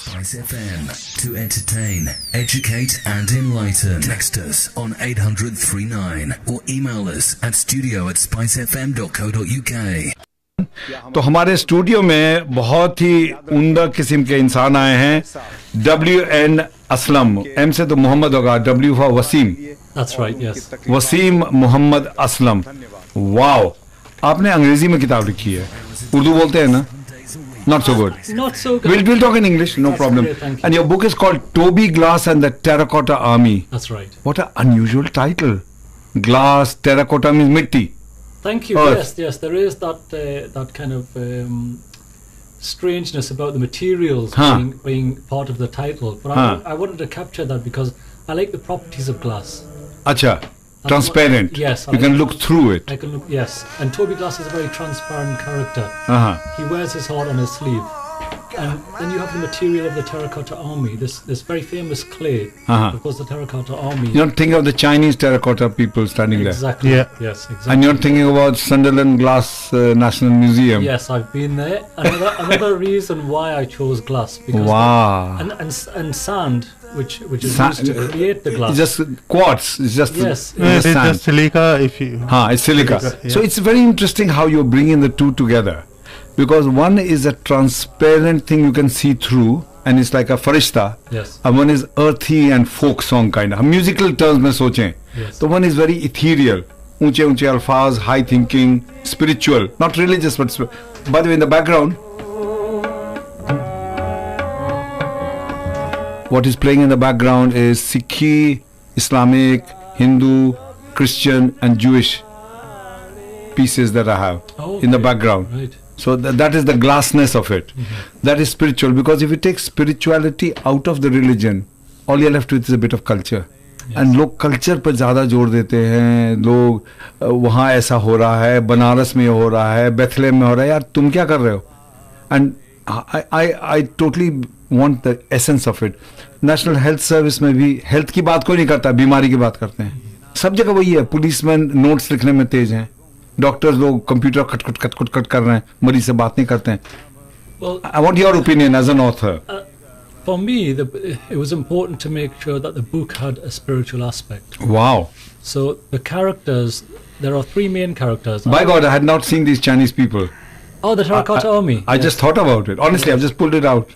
Spice FM. To entertain, educate and enlighten. Text us on 800-39 or email us at studio@spicefm.co.uk. तो हमारे studio में बहुत ही उम्दा किस्म के इंसान आए हैं. WN असलम, M से तो मोहम्मद होगा, W for Wasim. That's right, yes. Wasim Mohammad Aslam. Wow, आपने अंग्रेजी में किताब लिखी है. उर्दू बोलते हैं ना? Not so good. Not so good. We'll talk in English, no problem. Great, thank you. And your book is called Toby Glass and the Terracotta Army. That's right. What an unusual title. Glass, terracotta means mitti. Thank you. Earth. Yes, there is that kind of strangeness about the materials being part of the title. But I wanted to capture that because I like the properties of glass. Acha, transparent. Yes. You can look through it. I can look, yes. And Toby Glass is a very transparent character. He wears his heart on his sleeve. And then you have the material of the Terracotta Army, this very famous clay. Of course, the Terracotta Army. You're not thinking of the Chinese terracotta people standing exactly. there. Yeah. Yes, exactly. And you're thinking about Sunderland Glass National Museum. Yes, I've been there. Another reason why I chose glass, because and sand, which is used to create the glass. It's just quartz. It's just yes. It's just silica. It's silica. So it's very interesting how you're bringing the two together. Because one is a transparent thing you can see through, and it's like a farishta. Yes. And one is earthy and folk song kind of. Musical terms में सोचें. Yes. So one is very ethereal. ऊंचे ऊंचे अल्फाज, high thinking, spiritual, not religious, but by the way, in the background, what is playing in the background is Sikhi, Islamic, Hindu, Christian, and Jewish pieces that I have in the background. Right. So that is the glassness of it. That is spiritual, because if you take spirituality out of the religion, all you're left with is a bit of culture. Yes. And लोग culture पर ज़्यादा जोर देते हैं. लोग वहाँ ऐसा हो रहा है, बनारस में हो रहा है, बेथलेम में हो रहा है. यार तुम क्या कर रहे हो? And I totally want the essence of it. National Health Service में भी health की बात कोई नहीं करता, बीमारी की बात करते हैं. सब जगह वही है. पुलिसमैन नोट्स लिखने में तेज हैं. डॉक्टर्स लोग कंप्यूटर कट कर रहे हैं, मरीज से बात नहीं करते हैं. I want your opinion as an author. For me, it was important to make sure that the book had a spiritual aspect. Wow. So the characters, there are three main characters. By God, I had not seen these Chinese people. Oh, the Terracotta Army. I just thought about it. Honestly, I've just pulled it out.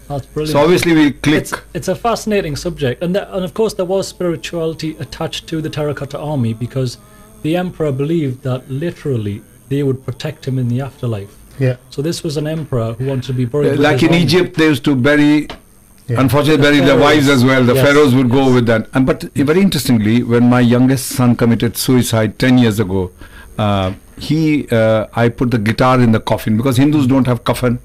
That's brilliant. So obviously we click. It's a fascinating subject. And of course there was spirituality attached to the Terracotta Army, because the emperor believed that literally they would protect him in the afterlife. Yeah. So this was an emperor who wanted to be buried with like his in army. Egypt, they used to bury, unfortunately, bury their wives as well. The pharaohs would go with that. But very interestingly, when my youngest son committed suicide 10 years ago, I put the guitar in the coffin, because Hindus don't have coffin.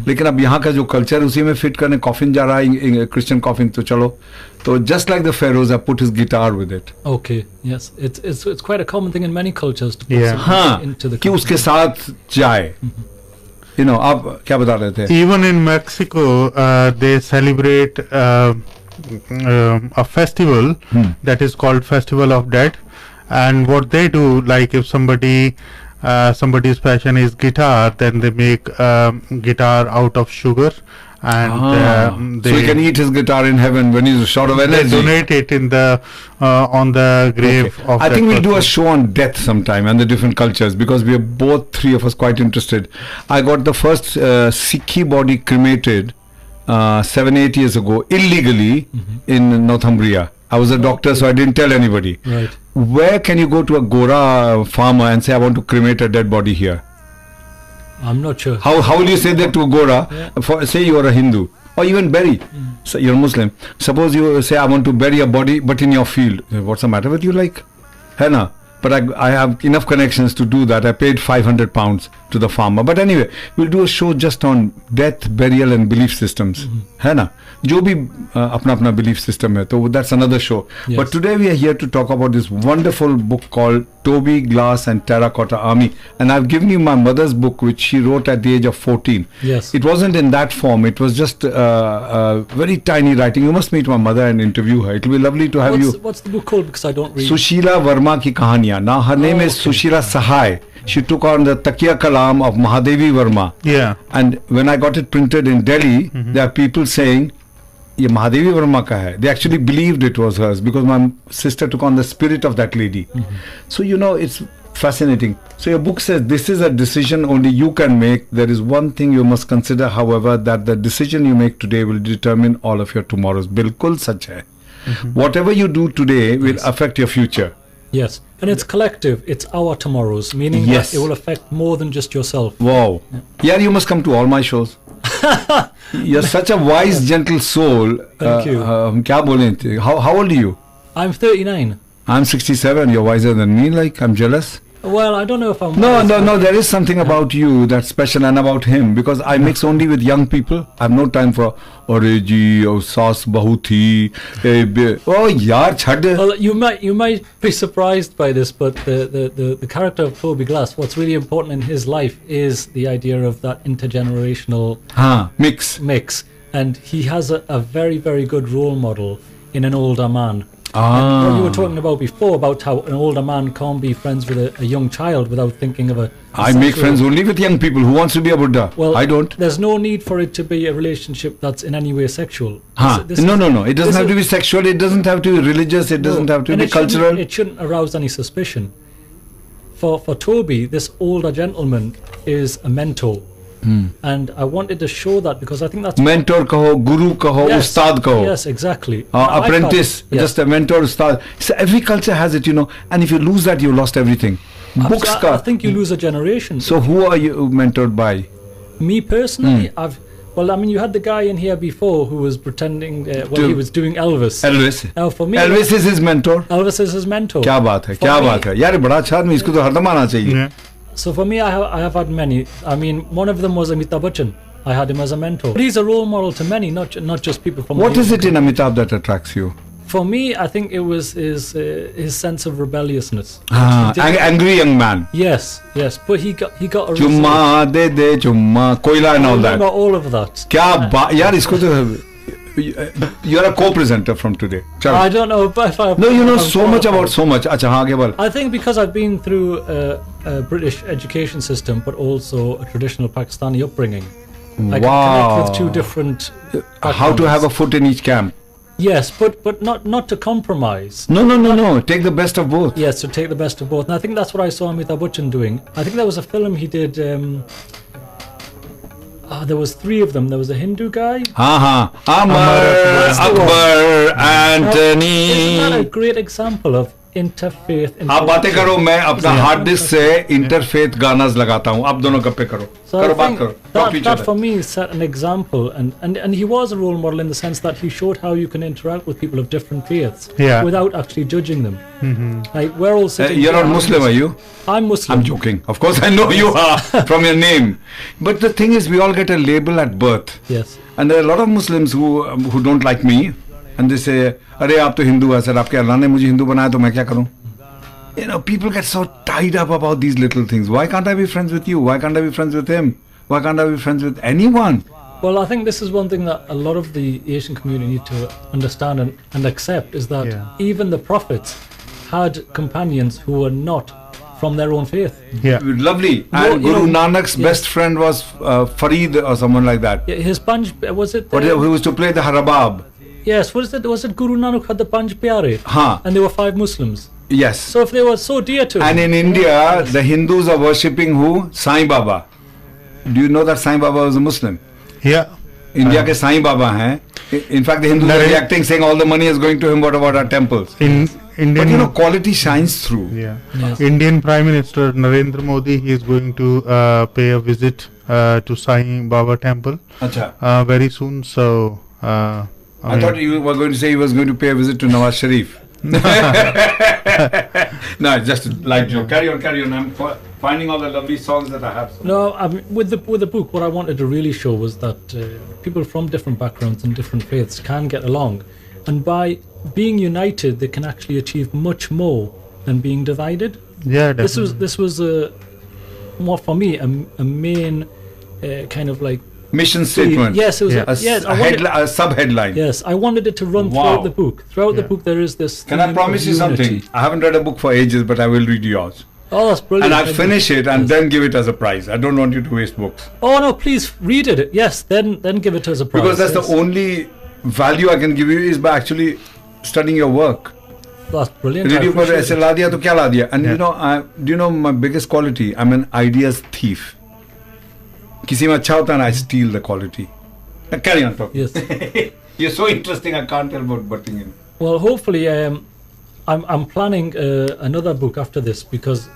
लेकिन अब यहाँ का जो culture उसी में fit करने coffin जा रहा है, क्रिश्चियन कॉफिन. तो चलो, तो just like the Feroz I put his guitar with it. Okay, yes, it's quite a common thing in many cultures to put something into the कि उसके साथ जाए. You know, आप क्या बता रहे थे? Even in Mexico, they celebrate a festival that is called Festival of Dead, and what they do, like if somebody's passion is guitar, then they make guitar out of sugar, and so he can eat his guitar in heaven when he's short of energy. They donate it in the on the grave of. I think we'll do a show on death sometime and the different cultures, because we are both three of us quite interested. I got the first Sikhi body cremated 7-8 years ago illegally in Northumbria. I was a doctor, so I didn't tell anybody. Right. Where can you go to a Gora farmer and say, I want to cremate a dead body here? I'm not sure. How will you say that to a Gora? Say you are a Hindu, or even bury. So you're a Muslim. Suppose you say, I want to bury a body, but in your field. What's the matter with you? Like, है ना? But I have enough connections to do that. I paid £500 to the farmer. But anyway, we'll do a show just on death, burial and belief systems. है ना? जो भी अपना belief system है, तो that's another show. Yes. But today we are here to talk about this wonderful book called Toby Glass and Terracotta Army. And I've given you my mother's book, which she wrote at the age of 14. Yes. It wasn't in that form. It was just very tiny writing. You must meet my mother and interview her. It will be lovely to have you. What's the book called? Because I don't read. Sushila Verma ki kahaniyan. Now her name is Sushila Sahai. she took on the Takiya Kalam of Mahadevi Verma. Yeah. And when I got it printed in Delhi, there are people saying, "Ye Mahadevi Verma ka hai." They actually believed it was hers because my sister took on the spirit of that lady. So it's fascinating. So your book says this is a decision only you can make. There is one thing you must consider, however, that the decision you make today will determine all of your tomorrows. Bilkul sach hai. Whatever you do today will affect your future. Yes, and it's collective. It's our tomorrows, meaning that it will affect more than just yourself. Wow. Yeah, you must come to all my shows. You're such a wise, gentle soul. Thank you. Kya bolein? How old are you? I'm 39. I'm 67. You're wiser than me. Like, I'm jealous. Well, I don't know if I'm... No. There is something about you that's special, and about him, because I mix only with young people. I have no time for "Ore ji, oh saas bahu thi." Oh yaar, chhad. Well, you might be surprised by this, but the character of Toby Glass, what's really important in his life is the idea of that intergenerational mix. And he has a very, very good role model in an older man. And what you were talking about before, about how an older man can't be friends with a young child without thinking of a I make friends only with young people. Who wants to be a Buddha? Well, I don't. There's no need for it to be a relationship that's in any way sexual. No. It doesn't have to be sexual. It doesn't have to be religious. It doesn't have to be cultural. It shouldn't arouse any suspicion. For Toby, this older gentleman is a mentor. And I wanted to show that because I think that's... Mentor kaho, guru kaho, ustad kaho. Yes, exactly. Apprentice, just a mentor, ustad. So every culture has it, and if you lose that, you lost everything. Books I think you lose a generation. So who are you mentored by? Me personally, you had the guy in here before who was pretending, he was doing Elvis. Now for me... Elvis is his mentor? Elvis is his mentor. Kya baat hai, kya baat hai. Yaar, bada acha aadmi, isko to hardam aana chahiye. So for me, I have had many. I mean, one of them was Amitabh Bachchan. I had him as a mentor. But he's a role model to many, not just people from... What is it in Amitabh that attracts you? For me, I think it was his sense of rebelliousness. Angry young man. Yes. But he got a... Chumma, de chumma, koila and all that. I remember all of that. Kya baat, yaar, isko to... You're a co-presenter from today. Chalo. I don't know if I... No, you know so much about so much. Acha, haan, aage I think because I've been through a British education system, but also a traditional Pakistani upbringing. I can connect with two different how to have a foot in each camp. Yes, but not to compromise. No. Take the best of both. Yes, to take the best of both. And I think that's what I saw Amitabh Bachchan doing. I think there was a film he did... there was three of them. There was a Hindu guy. Amar, Akbar, Anthony. Isn't that a great example of interfaith? आप बातें करो, मैं अपना hard disk से interfaith गानास लगाता हूँ. आप दोनों गप्पे करो. करो बात करो. That for me set an example, and he was a role model in the sense that he showed how you can interact with people of different faiths without actually judging them. Like we're all sitting. You're not Muslim, are you? I'm Muslim. I'm joking. Of course, I know you are from your name. But the thing is, we all get a label at birth. Yes. And there are a lot of Muslims who don't like me, and they say, "Arey, aap to Hindu hai, sir. Aapke Allah ne mujhe Hindu banaya, to main kya karoon?" People get so tied up about these little things. Why can't I be friends with you? Why can't I be friends with him? Why can't I be friends with anyone? Well, I think this is one thing that a lot of the Asian community need to understand and accept is that even the prophets had companions who were not from their own faith. Yeah, lovely. And Guru Nanak's best friend was Farid or someone like that. Yeah, his Panj, was it? Who was to play the Harabab. Yes, was it Guru Nanak had the Panj Pyare? And there were 5 Muslims. Yes. So if they were so dear to him. And in India, the Hindus are worshipping who? Sai Baba. Do you know that Sai Baba was a Muslim? Yeah. India ke Sai Baba hain. In fact, the Hindus are reacting, saying all the money is going to him. What about our temples? But quality shines through. Yeah. Yes. Indian Prime Minister Narendra Modi, he is going to pay a visit to Sai Baba temple very soon. So I thought you were going to say he was going to pay a visit to Nawaz Sharif. No, just a light joke. Carry on. I'm finding all the lovely songs that I have. No, with the book, what I wanted to really show was that people from different backgrounds and different faiths can get along, and by being united, they can actually achieve much more than being divided. Yeah, definitely. This was more for me a main kind of like mission statement. Yes, it was a sub-headline. Yes, I wanted it to run throughout the book. Throughout the book, there is this. Can I promise you something? I haven't read a book for ages, but I will read yours. Oh, that's brilliant. And I'll finish it and then give it as a prize. I don't want you to waste books. Oh no, please read it. Yes, then give it as a prize. Because that's the only value I can give you is by actually studying your work. That's brilliant. Radio पर ऐसे ला दिया तो क्या ला दिया? And do you know my biggest quality? I'm an ideas thief. किसी में अच्छा होता है ना, I steal the quality. Carry on, talk. Yes. You're so interesting. I can't help but butting in. Well, hopefully, I'm planning another book after this, because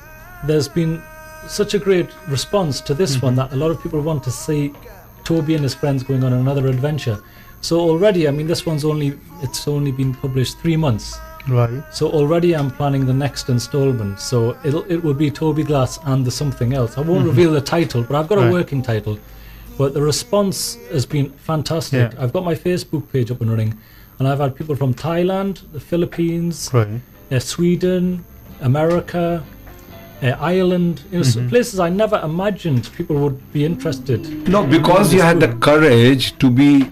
there's been such a great response to this one that a lot of people want to see Toby and his friends going on another adventure. So already, I mean, this one's only been published 3 months. Right. So already I'm planning the next installment. So it will be Toby Glass and the something else. I won't reveal the title, but I've got a working title. But the response has been fantastic. Yeah. I've got my Facebook page up and running, and I've had people from Thailand, the Philippines, Sweden, America, Ireland, places I never imagined people would be interested. No, because you had the courage to be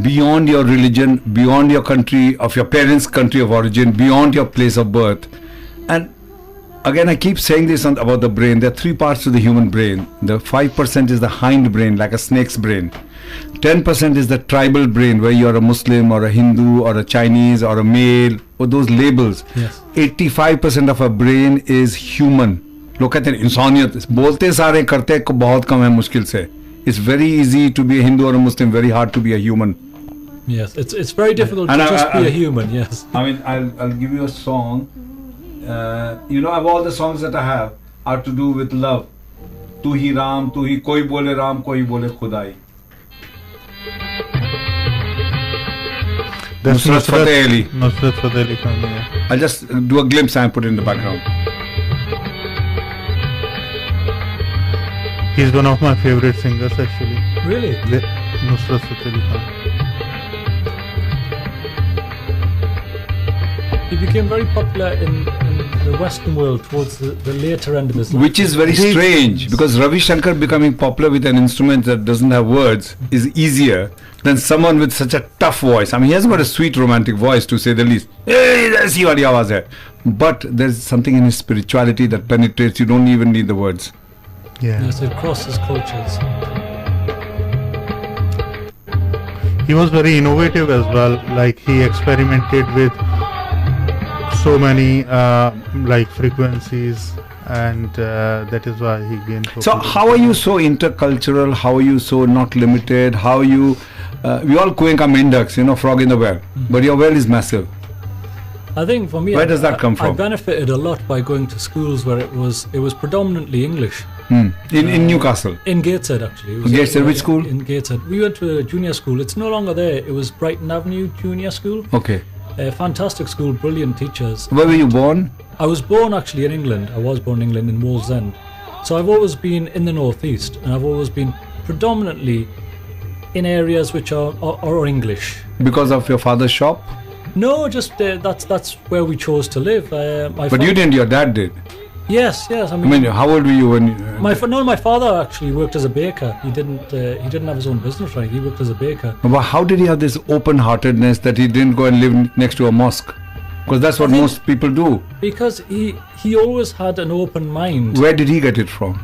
beyond your religion, beyond your country, of your parents' country of origin, beyond your place of birth. And again, I keep saying this about the brain. There are 3 parts to the human brain. The 5% is the hind brain, like a snake's brain. 10% is the tribal brain, where you are a Muslim or a Hindu or a Chinese or a male, or those labels. Yes. 85% of our brain is human. लोग कहते हैं इंसानियत बोलते सारे करते बहुत कम है मुश्किल से. It's very easy to be a Hindu or a Muslim, very hard to be a human. Yes, it's very difficult to just be a human. Yes. I mean, I'll give you a song. You know, of all the songs that I have are to do with love. Tu hi Ram, tu hi koi bole Ram, koi bole Khudai. That's Nusrat Fateh Ali. Nusrat Fateh Ali Khan, yeah. I'll just do a glimpse and put it in the background. He's one of my favorite singers, actually. Really? Nusrat Fateh Ali Khan. He became very popular in the Western world towards the later end of his life. Which is very strange, because Ravi Shankar becoming popular with an instrument that doesn't have words is easier than someone with such a tough voice. I mean, he has got a sweet romantic voice, to say the least. Hey, that's your awaaz hai. But there's something in his spirituality that penetrates. You don't even need the words. Yeah. Yes, it crosses cultures. He was very innovative as well. Like, he experimented with so many like frequencies, and that is why he gained popularity. So how are you so intercultural? How are you so not limited? How are you we all Cuenca Mendax, you know, frog in the well, but your well is massive. I think for me, where does that come from? I benefited a lot by going to schools where it was predominantly English. In Newcastle? In Gateshead, actually. Gateshead, which school? In Gateshead. We went to a junior school. It's no longer there. It was Brighton Avenue Junior School. Okay. A fantastic school, brilliant teachers. Where were you born? I was born actually in England. I was born in England, in Wallsend. So I've always been in the northeast, and I've always been predominantly in areas which are English. Because of your father's shop? No, just that's where we chose to live. But you didn't. Your dad did. Yes. I mean, how old were you when? My father actually worked as a baker. He didn't have his own business, right? He worked as a baker. But how did he have this open-heartedness that he didn't go and live next to a mosque? Because that's what most people do. Because he always had an open mind. Where did he get it from?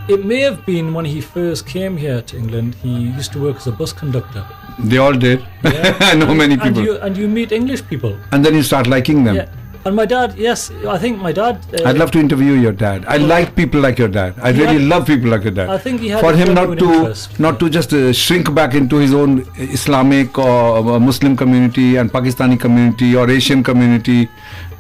It may have been when he first came here to England. He used to work as a bus conductor. They all did. Yeah. I know many people. And you meet English people. And then you start liking them. Yeah. And my dad, yes, I think my dad... I'd love to interview your dad. I like people like your dad. I really love people like your dad. I think he had for him not to just shrink back into his own Islamic or Muslim community and Pakistani community or Asian community.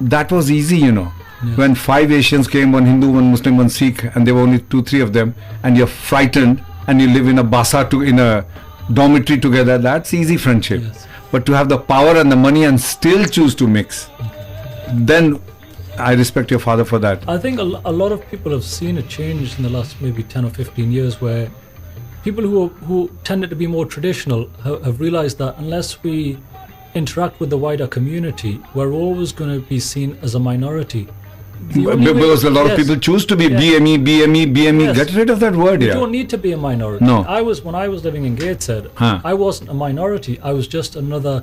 That was easy, you know. Yeah. When 5 Asians came, 1 Hindu, 1 Muslim, 1 Sikh, and there were only 2-3 of them, and you're frightened, and you live in a basa in a dormitory together, that's easy friendship. Yes. But to have the power and the money and still choose to mix, then I respect your father for that. I think a lot of people have seen a change in the last maybe 10 or 15 years, where people who tended to be more traditional have realized that unless we interact with the wider community, we're always going to be seen as a minority. Because a lot of people choose to be BME. Yes. Get rid of that word. You don't need to be a minority. No. When I was living in Gateshead, I wasn't a minority. I was just another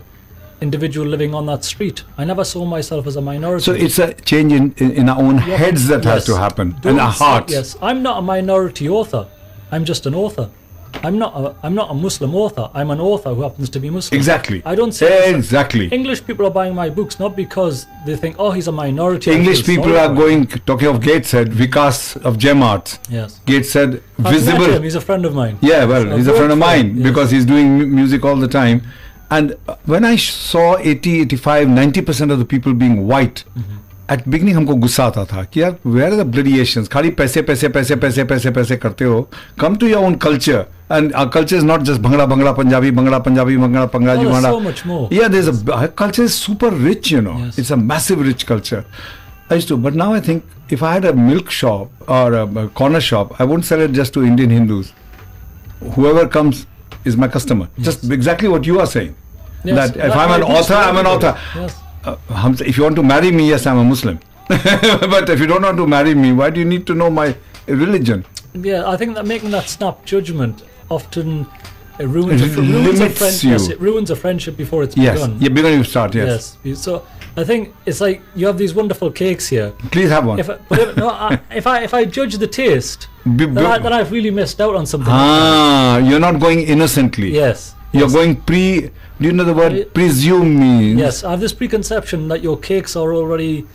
individual living on that street. I never saw myself as a minority. So it's a change in our own heads that has to happen, and our hearts. Yes, I'm not a minority author. I'm just an author. I'm not a Muslim author. I'm an author who happens to be Muslim. Exactly. I don't say exactly. English people are buying my books not because they think, oh, he's a minority. English people are going, talking of Gateshead, Vikas of Gem Arts. Yes. Gateshead, I've visible. met him. He's a friend of mine. Yeah, well, So he's a friend of mine because he's doing music all the time. And when I saw 80, 85, 90% of the people being white, at beginning हमको गुस्सा आता था कि यार where are the bloody Asians? खाली पैसे करते हो. Come to your own culture, and our culture is not just Bhangra Punjabi, Bhangra Pangaji. There's so much more. Yeah, there's our culture is super rich, you know. Yes. It's a massive rich culture. I used to, but now I think if I had a milk shop or a corner shop, I won't sell it just to Indian Hindus. Whoever comes is my customer. Yes. Just exactly what you are saying. Yes, That if I'm an author, I'm an author. Yes. If you want to marry me, yes, I'm a Muslim. But if you don't want to marry me, why do you need to know my religion? Yeah, I think that making that snap judgment often ruins a friendship. you. Yes, it ruins a friendship before it's Yes, begun. yeah, before you start, yes. Yes. So I think it's like you have these wonderful cakes here. Please have one. If I judge the taste, then I've really missed out on something. You're not going innocently. Yes. You're going do you know the word presume means? Yes, I have this preconception that your cakes are already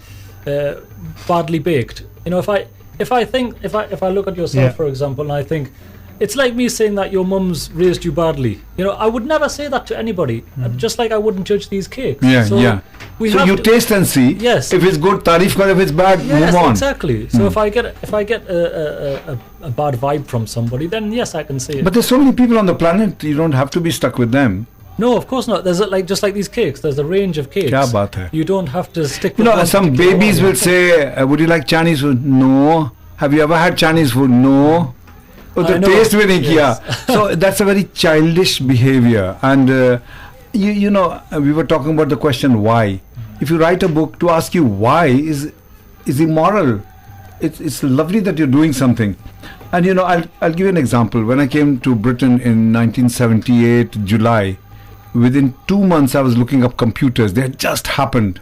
badly baked. You know, if I look at yourself, for example, and I think it's like me saying that your mum's raised you badly. You know, I would never say that to anybody. Just like I wouldn't judge these cakes. Yeah, so yeah. So you taste and see. Yes. If it's good, tarif kar. If it's bad, move on. Exactly. So if I get a bad vibe from somebody, then yes, I can say it. But there's so many people on the planet. You don't have to be stuck with them. No, of course not. There's just like these cakes. There's a range of cakes. Kya baat hai? You don't have to stick with. You know, some babies will say, "Would you like Chinese food?" No. Have you ever had Chinese food? No. Oh, the taste bhi nahi kiya. So that's a very childish behavior. And you know, we were talking about the question why. If you write a book, to ask you why is immoral. It's lovely that you're doing something. And you know, I'll give you an example. When I came to Britain in 1978 July, within 2 months I was looking up computers. They had just happened.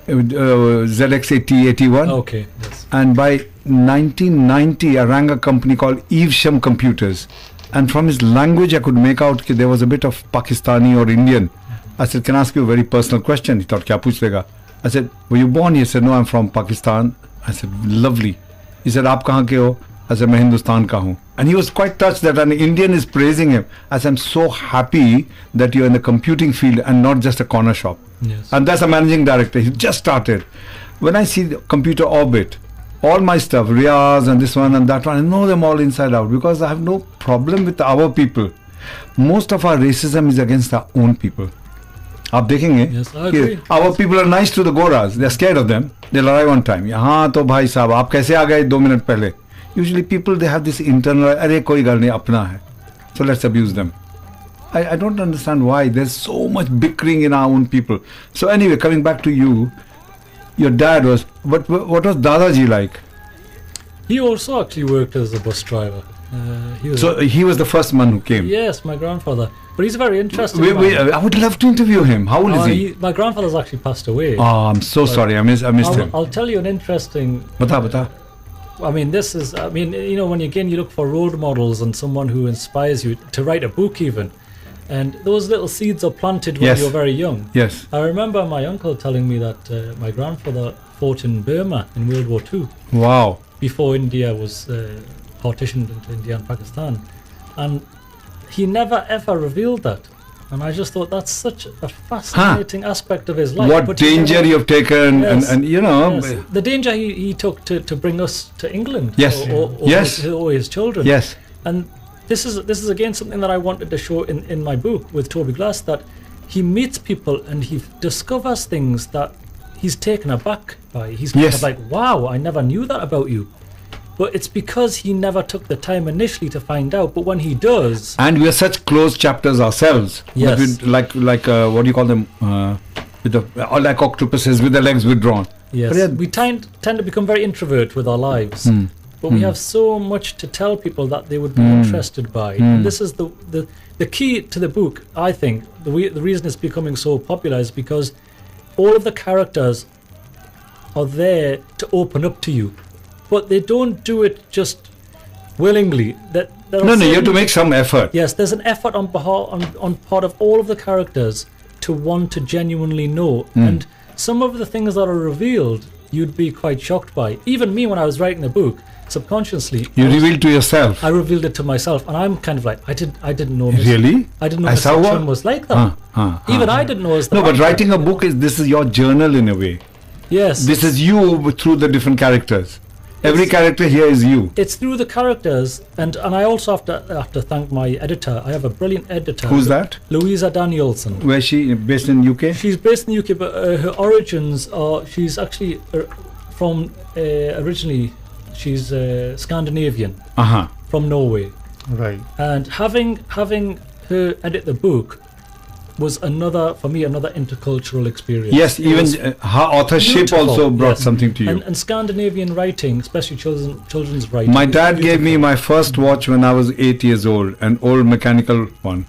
ZX80, 81. Okay. Yes. And by 1990 I rang a company called Evesham Computers, and from his language I could make out that there was a bit of Pakistani or Indian. I said, can I ask you a very personal question? He thought, kya pooch lega? I said, were you born here? He said, no, I'm from Pakistan. I said, lovely. He said, aap kahan ke ho? I said, main Hindustan ka hu. And he was quite touched that an Indian is praising him. I said, I'm so happy that you're in the computing field and not just a corner shop. Yes. And that's a managing director. He just started. When I see the computer orbit, all my stuff, Riaz and this one and that one, I know them all inside out because I have no problem with our people. Most of our racism is against our own people. आप देखेंगे कि our people are nice to the Goras. They're scared of them. They'll arrive on time. यहाँ तो भाई साहब आप कैसे आ गए 2 मिनट पहले? Usually people, they have this internal, अरे कोई गल नहीं अपना है. So let's abuse them. I don't understand why there's so much bickering in our own people. So anyway, coming back to you, your dad was, what was Dadaji like? He also actually worked as a bus driver. He was the first man who came. Yes, my grandfather. But he's a very interesting man. I would love to interview him. How old is he? My grandfather's actually passed away. Oh, I'm so sorry. I missed him. I'll tell you an interesting... Bata. I mean, you know, when you look for role models and someone who inspires you to write a book even. And those little seeds are planted when you're very young. Yes. I remember my uncle telling me that my grandfather fought in Burma in World War II. Wow. Before India was partitioned into India and Pakistan. And he never ever revealed that. And I just thought that's such a fascinating aspect of his life. What danger you have taken, yes, and you know. Yes. The danger he took to bring us to England. Yes. Or his children. Yes. And this is again something that I wanted to show in my book with Toby Glass, that he meets people and he discovers things that he's taken aback by. He's kind of like, wow, I never knew that about you. But it's because he never took the time initially to find out. But when he does, and we are such closed chapters ourselves. Yes. Like what do you call them? Like octopuses with their legs withdrawn. Yes. We tend to become very introvert with our lives. but we have so much to tell people that they would be interested by. And this is the key to the book, I think. The reason it's becoming so popular is because all of the characters are there to open up to you, but they don't do it just willingly. No, you have to make some effort. Yes, there's an effort on part of all of the characters to want to genuinely know. And some of the things that are revealed, you'd be quite shocked by. Even me, when I was writing the book, subconsciously, you revealed to yourself. I revealed it to myself, and I'm kind of like, I didn't know. Really? I didn't know Mr. was like that. Even I didn't know. No, but writing a book this is your journal in a way. Yes. This is you through the different characters. Every character here is you. It's through the characters, and I also have to thank my editor. I have a brilliant editor. Who's that? Louisa Danielson. Where is she based in UK? She's based in the UK, but her origins are, she's actually from originally, she's Scandinavian, from Norway. Right. And having her edit the book was another intercultural experience. Yes, even her authorship also brought something to you. And Scandinavian writing, especially children's writing. My dad gave me my first watch when I was 8 years old, an old mechanical one.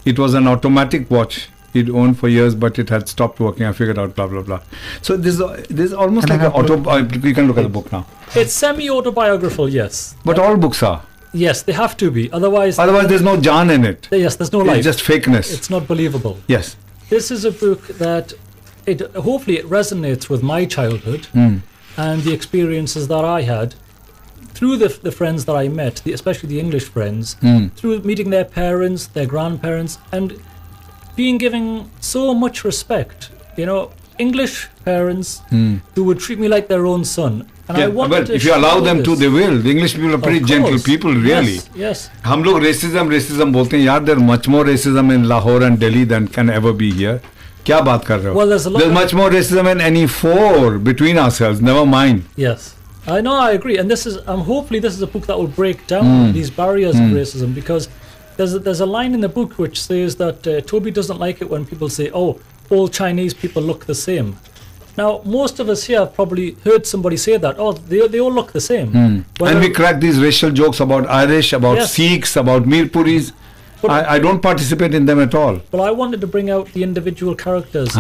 It was an automatic watch he'd owned for years, but it had stopped working. I figured out, blah, blah, blah. So this is almost like an you can look at the book now. It's semi-autobiographical, yes. But all books are. Yes, they have to be. Otherwise there's no Jaan in it. Yes, there's no life. It's just fakeness. It's not believable. Yes. This is a book that hopefully it resonates with my childhood and the experiences that I had through the friends that I met, especially the English friends, through meeting their parents, their grandparents, and being given so much respect. English parents who would treat me like their own son. And but if you allow them to, they will. The English people are pretty gentle people, really. Yes. हम लोग racism बोलते हैं यार. There's much more racism in Lahore and Delhi than can ever be here. क्या बात कर रहे हो? Well, there's much more racism in any four between ourselves. Never mind. Yes, I know. I agree. And this is hopefully this is a book that will break down these barriers of racism, because there's a line in the book which says that Toby doesn't like it when people say, "Oh, all Chinese people look the same." Now, most of us here have probably heard somebody say that. Oh, they all look the same. And we crack these racial jokes about Irish, about Sikhs, about Mirpuris. I don't participate in them at all. But I wanted to bring out the individual characters who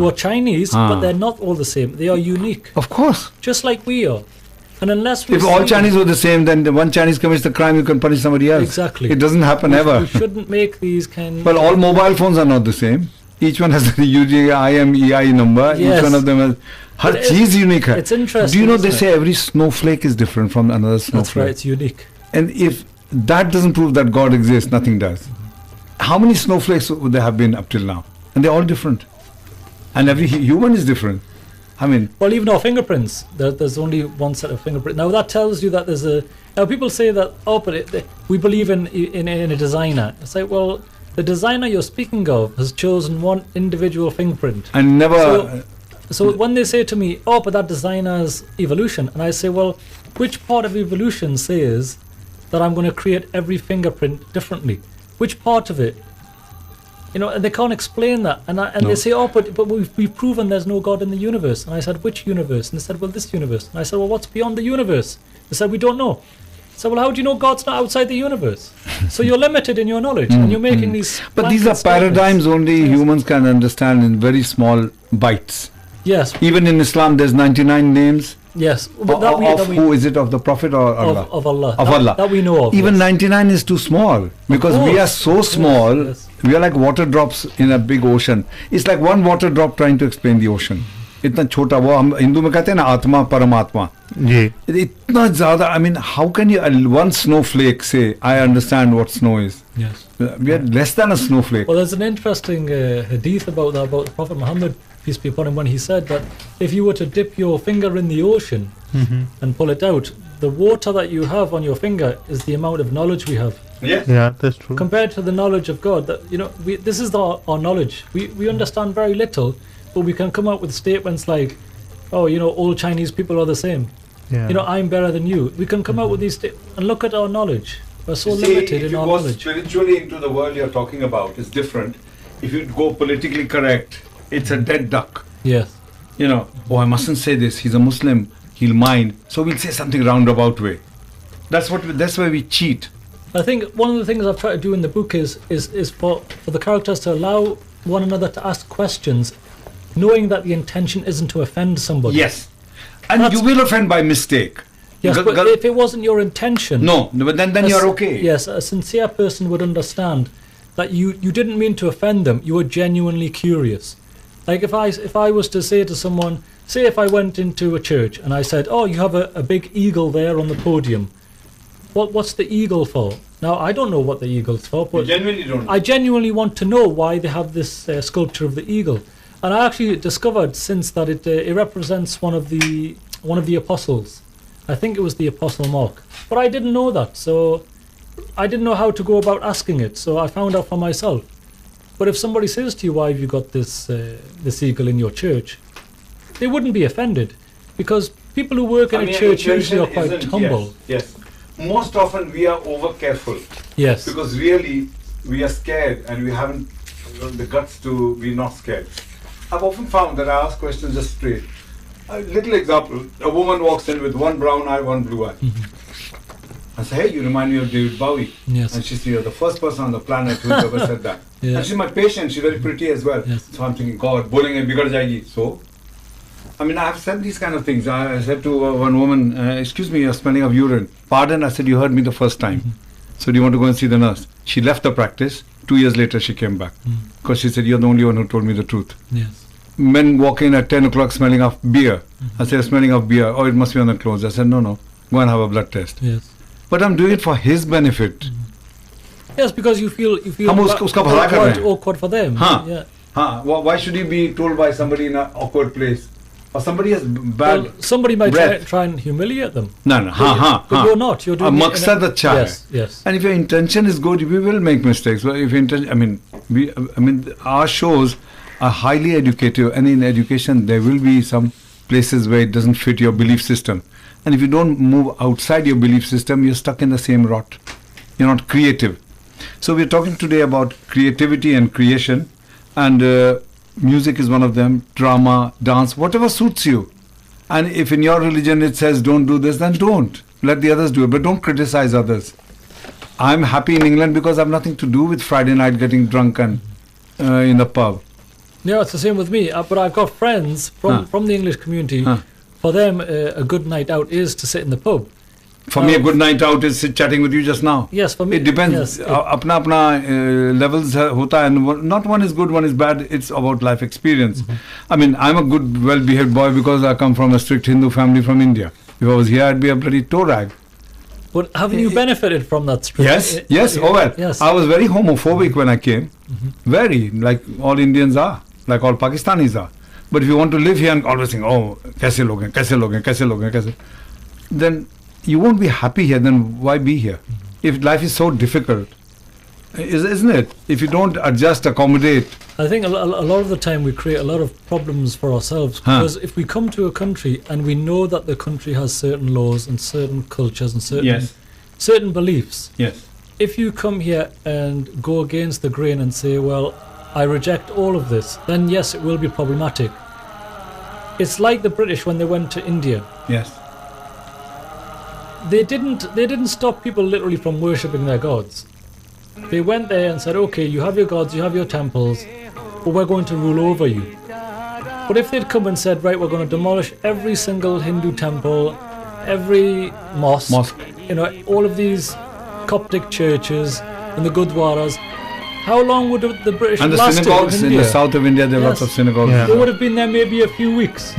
are Chinese, but they're not all the same. They are unique. Of course. Just like we are. And unless we if all Chinese were the same, then one Chinese commits the crime, you can punish somebody else. Exactly. It doesn't happen ever. We shouldn't make these kind. Well, all mobile phones are not the same. Each one has a IMEI number. Yes. Each one of them has. Har cheez unique hai. It's interesting. Do you know they say every snowflake is different from another snowflake? That's right. It's unique. And if that doesn't prove that God exists, nothing does. How many snowflakes would there have been up till now? And they're all different. And every human is different. I mean, well, even our fingerprints, there's only one set of fingerprints. Now that tells you that there's a. Now people say that, oh, but we believe in a designer. It's like, well, the designer you're speaking of has chosen one individual fingerprint. And never. So when they say to me, oh, but that designer's evolution, and I say, well, which part of evolution says that I'm going to create every fingerprint differently? Which part of it? And they can't explain that. And they say, oh, but we've proven there's no God in the universe. And I said, which universe? And they said, well, this universe. And I said, well, what's beyond the universe? They said, we don't know. I said, well, how do you know God's not outside the universe? So you're limited in your knowledge, and you're making these. But these are paradigms only humans can understand in very small bites. Yes. Even in Islam, there's 99 names. Yes. Who is it? Of the Prophet or Allah? Of Allah. Of Allah. That we know of. Even 99 is too small, because we are so small. Yes. We are like water drops in a big ocean. It's like one water drop trying to explain the ocean. इतना छोटा वो हम हिंदू में कहते हैं ना आत्मा परमात्मा जी इतना ज़्यादा I mean how can you one snowflake say I understand what snow is? Yes, we are less than a snowflake. Well, there's an interesting hadith about the Prophet Muhammad, peace be upon him, when he said that if you were to dip your finger in the ocean and pull it out, the water that you have on your finger is the amount of knowledge we have. Yes. Yeah, that's true. Compared to the knowledge of God, that this is our knowledge. We understand very little. But we can come up with statements like, oh, all Chinese people are the same. Yeah. I'm better than you. We can come up with these statements and look at our knowledge. We're so limited in our knowledge. If you go spiritually into the world you're talking about, it's different. If you go politically correct, it's a dead duck. Yes. Oh, I mustn't say this. He's a Muslim. he'll mind. So we'll say something roundabout way. That's why we cheat. I think one of the things I've tried to do in the book is for the characters to allow one another to ask questions, knowing that the intention isn't to offend somebody. Yes. And you will offend by mistake. Yes, but if it wasn't your intention... No, but then you're okay. Yes, a sincere person would understand that you didn't mean to offend them, you were genuinely curious. Like if I was to say to someone, say if I went into a church and I said, oh, you have a big eagle there on the podium. What's the eagle for? Now, I don't know what the eagle's for, but I genuinely want to know why they have this sculpture of the eagle. And I actually discovered since that it represents one of the apostles. I think it was the Apostle Mark. But I didn't know that, so I didn't know how to go about asking it, so I found out for myself. But if somebody says to you, why have you got this eagle in your church, they wouldn't be offended, because people who work in a church usually are quite humble. Yes. Most often we are over careful. Yes. Because really we are scared and we haven't the guts to be not scared. I've often found that I ask questions just straight. A little example, a woman walks in with one brown eye, one blue eye. Mm-hmm. I say, hey, you remind me of David Bowie. Yes. And she says, you're the first person on the planet who's ever said that. Yeah. And she's my patient, she's very pretty as well. Yes. So I'm thinking, God, bowling and bigad jayegi. So, I mean, I have said these kind of things. I said to one woman, excuse me, you're smelling of urine. Pardon, I said, you heard me the first time. Mm-hmm. So do you want to go and see the nurse? She left the practice. 2 years later, she came back. Because she said, you're the only one who told me the truth. Yes. Men walk in at 10 o'clock smelling of beer. Mm-hmm. I said, smelling of beer. Oh, it must be on the clothes. I said, no, go and have a blood test. Yes. But I'm doing it for his benefit. Mm-hmm. Yes, because you feel awkward for them. Yeah. Why should you be told by somebody in an awkward place? Or somebody has bad somebody might try and humiliate them. No. But you're not. You're doing it. Yes. And if your intention is good, we will make mistakes. But if our shows are highly educative, and in education there will be some places where it doesn't fit your belief system. And if you don't move outside your belief system, you're stuck in the same rut. You're not creative. So we're talking today about creativity and creation, and music is one of them, drama, dance, whatever suits you. And if in your religion it says don't do this, then don't. Let the others do it, but don't criticize others. I'm happy in England because I have nothing to do with Friday night getting drunk and in the pub. Yeah, it's the same with me. But I've got friends from the English community. For them, a good night out is to sit in the pub. For me, a good night out is chatting with you just now. Yes, for me. It depends. Apna levels hota hai, and not one is good, one is bad. It's about life experience. Mm-hmm. I mean, I'm a good, well-behaved boy because I come from a strict Hindu family from India. If I was here, I'd be a bloody toe rag. But haven't you benefited from that strict? Yes. Oh well. Yes. I was very homophobic when I came. Mm-hmm. Very, like all Indians are, like all Pakistanis are. But if you want to live here and always think, oh, kaise log hain, then you won't be happy here, then why be here? Mm-hmm. If life is so difficult, isn't it? If you don't adjust, accommodate. I think a lot of the time we create a lot of problems for ourselves, because if we come to a country and we know that the country has certain laws and certain cultures and certain beliefs. Yes. If you come here and go against the grain and say, well, I reject all of this, then yes, it will be problematic. It's like the British when they went to India. Yes. They didn't stop people literally from worshipping their gods. They went there and said, okay, you have your gods, you have your temples, but we're going to rule over you. But if they'd come and said, right, we're going to demolish every single Hindu temple, every mosque, all of these Coptic churches and the Gurdwaras, how long would the British and the synagogues in the south of India, there are lots of synagogues. Yeah. They would have been there maybe a few weeks.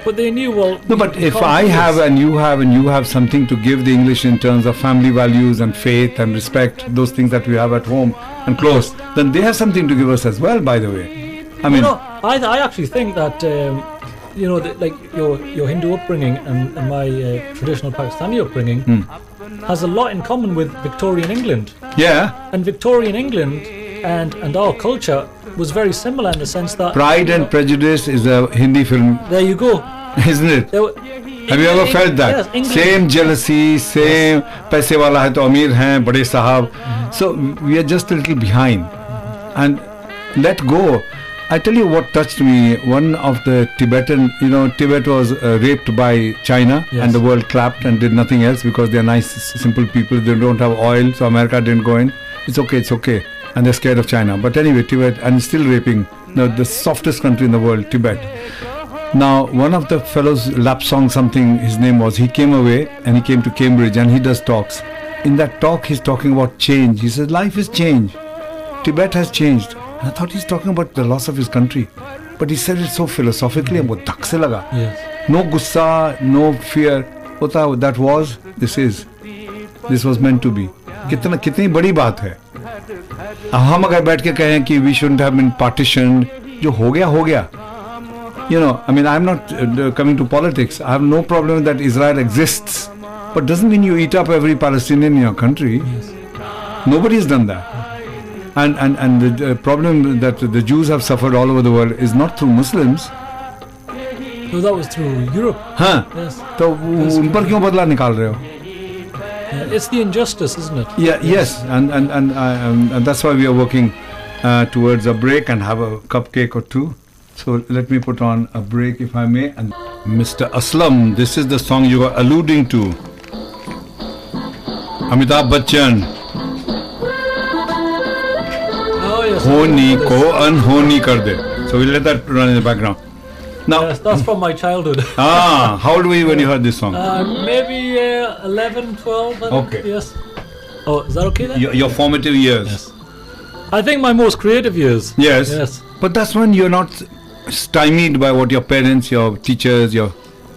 But they knew, well... No, but if I have and you have something to give the English in terms of family values and faith and respect, those things that we have at home and close, then they have something to give us as well, by the way. I mean... I actually think that, like your Hindu upbringing and my traditional Pakistani upbringing has a lot in common with Victorian England. Yeah. And Victorian England and our culture was very similar in the sense that... Pride and Prejudice is a Hindi film. There you go. Isn't it? Have you ever felt that? Yes, same jealousy, same paise wala hai to amir hain, bade sahab. So we are just a little behind. And let go. I tell you what touched me. One of the Tibetan, Tibet was raped by China, Yes. and the world clapped and did nothing else because they're nice, simple people. They don't have oil, so America didn't go in. It's okay. And they're scared of China. But anyway, Tibet, and still raping the softest country in the world, Tibet. Now, one of the fellows, lap song something, his name was, he came away and he came to Cambridge and he does talks. In that talk, he's talking about change. He says, life is change. Tibet has changed. And I thought he's talking about the loss of his country. But he said it so philosophically, and वो धक से लगा. Yes. No gussa, no fear. होता that was, this is. This was meant to be. कितनी बड़ी बात है. हम अगर बैठ के कहें कि we shouldn't have been partitioned, जो हो गया. I mean, I'm not coming to politics. I have no problem that Israel exists. But doesn't mean you eat up every Palestinian in your country. Yes. Nobody's done that. And the problem that the Jews have suffered all over the world is not through Muslims. No, that was through Europe. हाँ. Yes. तो उन पर क्यों बदला निकाल रहे हो? Yeah, it's the injustice, isn't it? Yeah, yes, and that's why we are working towards a break and have a cupcake or two. So let me put on a break, if I may. And Mr. Aslam, this is the song you were alluding to. Amitabh Bachchan. Oh yes. Honi ko unhoni kar de. So we'll let that run in the background. Now, Yes, that's from my childhood. how old were you when you heard this song? Maybe 11, 12. I think. Okay. Yes. Oh, is that okay then? Your formative years. Yes. I think my most creative years. Yes. Yes. But that's when you're not stymied by what your parents, your teachers,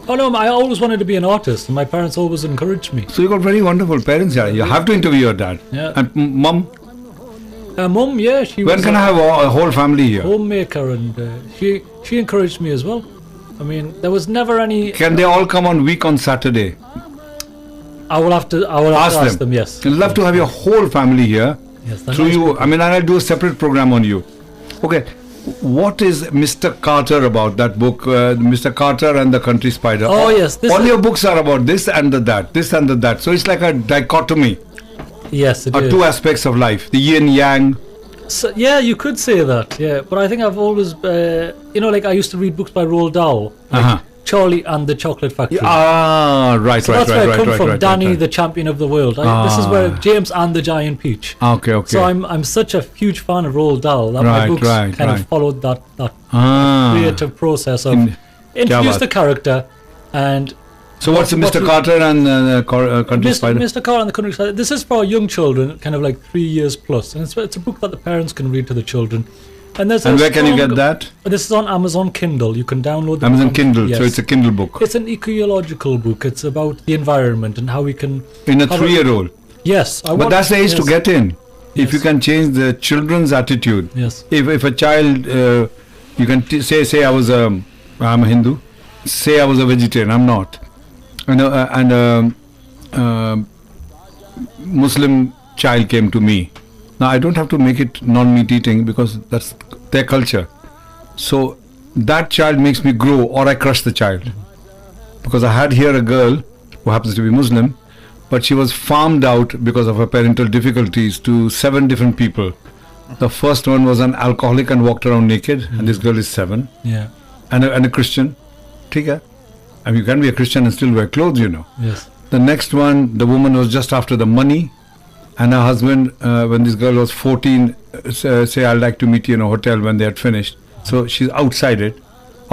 Oh no, I always wanted to be an artist, and my parents always encouraged me. So you got very wonderful parents. Yeah, you have to interview your dad. Yeah. And mom. Mum, yeah, she When was can I have a whole family here? homemaker, and she encouraged me as well. I mean, there was never any. Can they all come on week on Saturday? I will have to ask them. Yes. I'd love to have your whole family here. Yes. they're Through nice you, people. I mean, I'll do a separate program on you. Okay. What is Mr. Carter about, that book, Mr. Carter and the Country Spider? Oh, yes, this all is- your books are about this and that, this and that. So it's like a dichotomy, Yes, it or is. two aspects of life, the yin yang. So, yeah, you could say that. Yeah, but I think I've always, like I used to read books by Roald Dahl, like Uh-huh. Charlie and the Chocolate Factory. Right, So that's where I come from. Danny, the champion of the world. This is where James and the Giant Peach. Okay. So I'm such a huge fan of Roald Dahl that my Right, books right, kind right. of followed that Ah. creative process of Kya introduce baat. the character and So what's what Mr. you- Carter and Country Spider? Mr. Carter and the Country Spider. This is for young children, kind of like 3 years plus, and it's a book that the parents can read to the children. And there's And a where can you strong- get that? This is on Amazon Kindle. You can download the Amazon book. Kindle. Yes. So it's a Kindle book. It's an ecological book. It's about the environment and how we can. In a how 3-year-old. Yes, But that's the age to yes, get in. If you Yes. can change the children's attitude. Yes. If a child, you can say I'm a Hindu. Say I was a vegetarian. I'm not. And Muslim child came to me. Now I don't have to make it non-meat eating because that's their culture. So that child makes me grow, or I crush the child. Because I had here a girl who happens to be Muslim, but she was farmed out because of her parental difficulties to 7 different people. The first one was an alcoholic and walked around naked, and this girl is 7, Yeah. and a Christian. ठीक है? I mean, you can be a Christian and still wear clothes, you know. Yes. The next one, the woman was just after the money, and her husband, when this girl was 14, say I'd like to meet you in a hotel when they had finished. So she's outside it,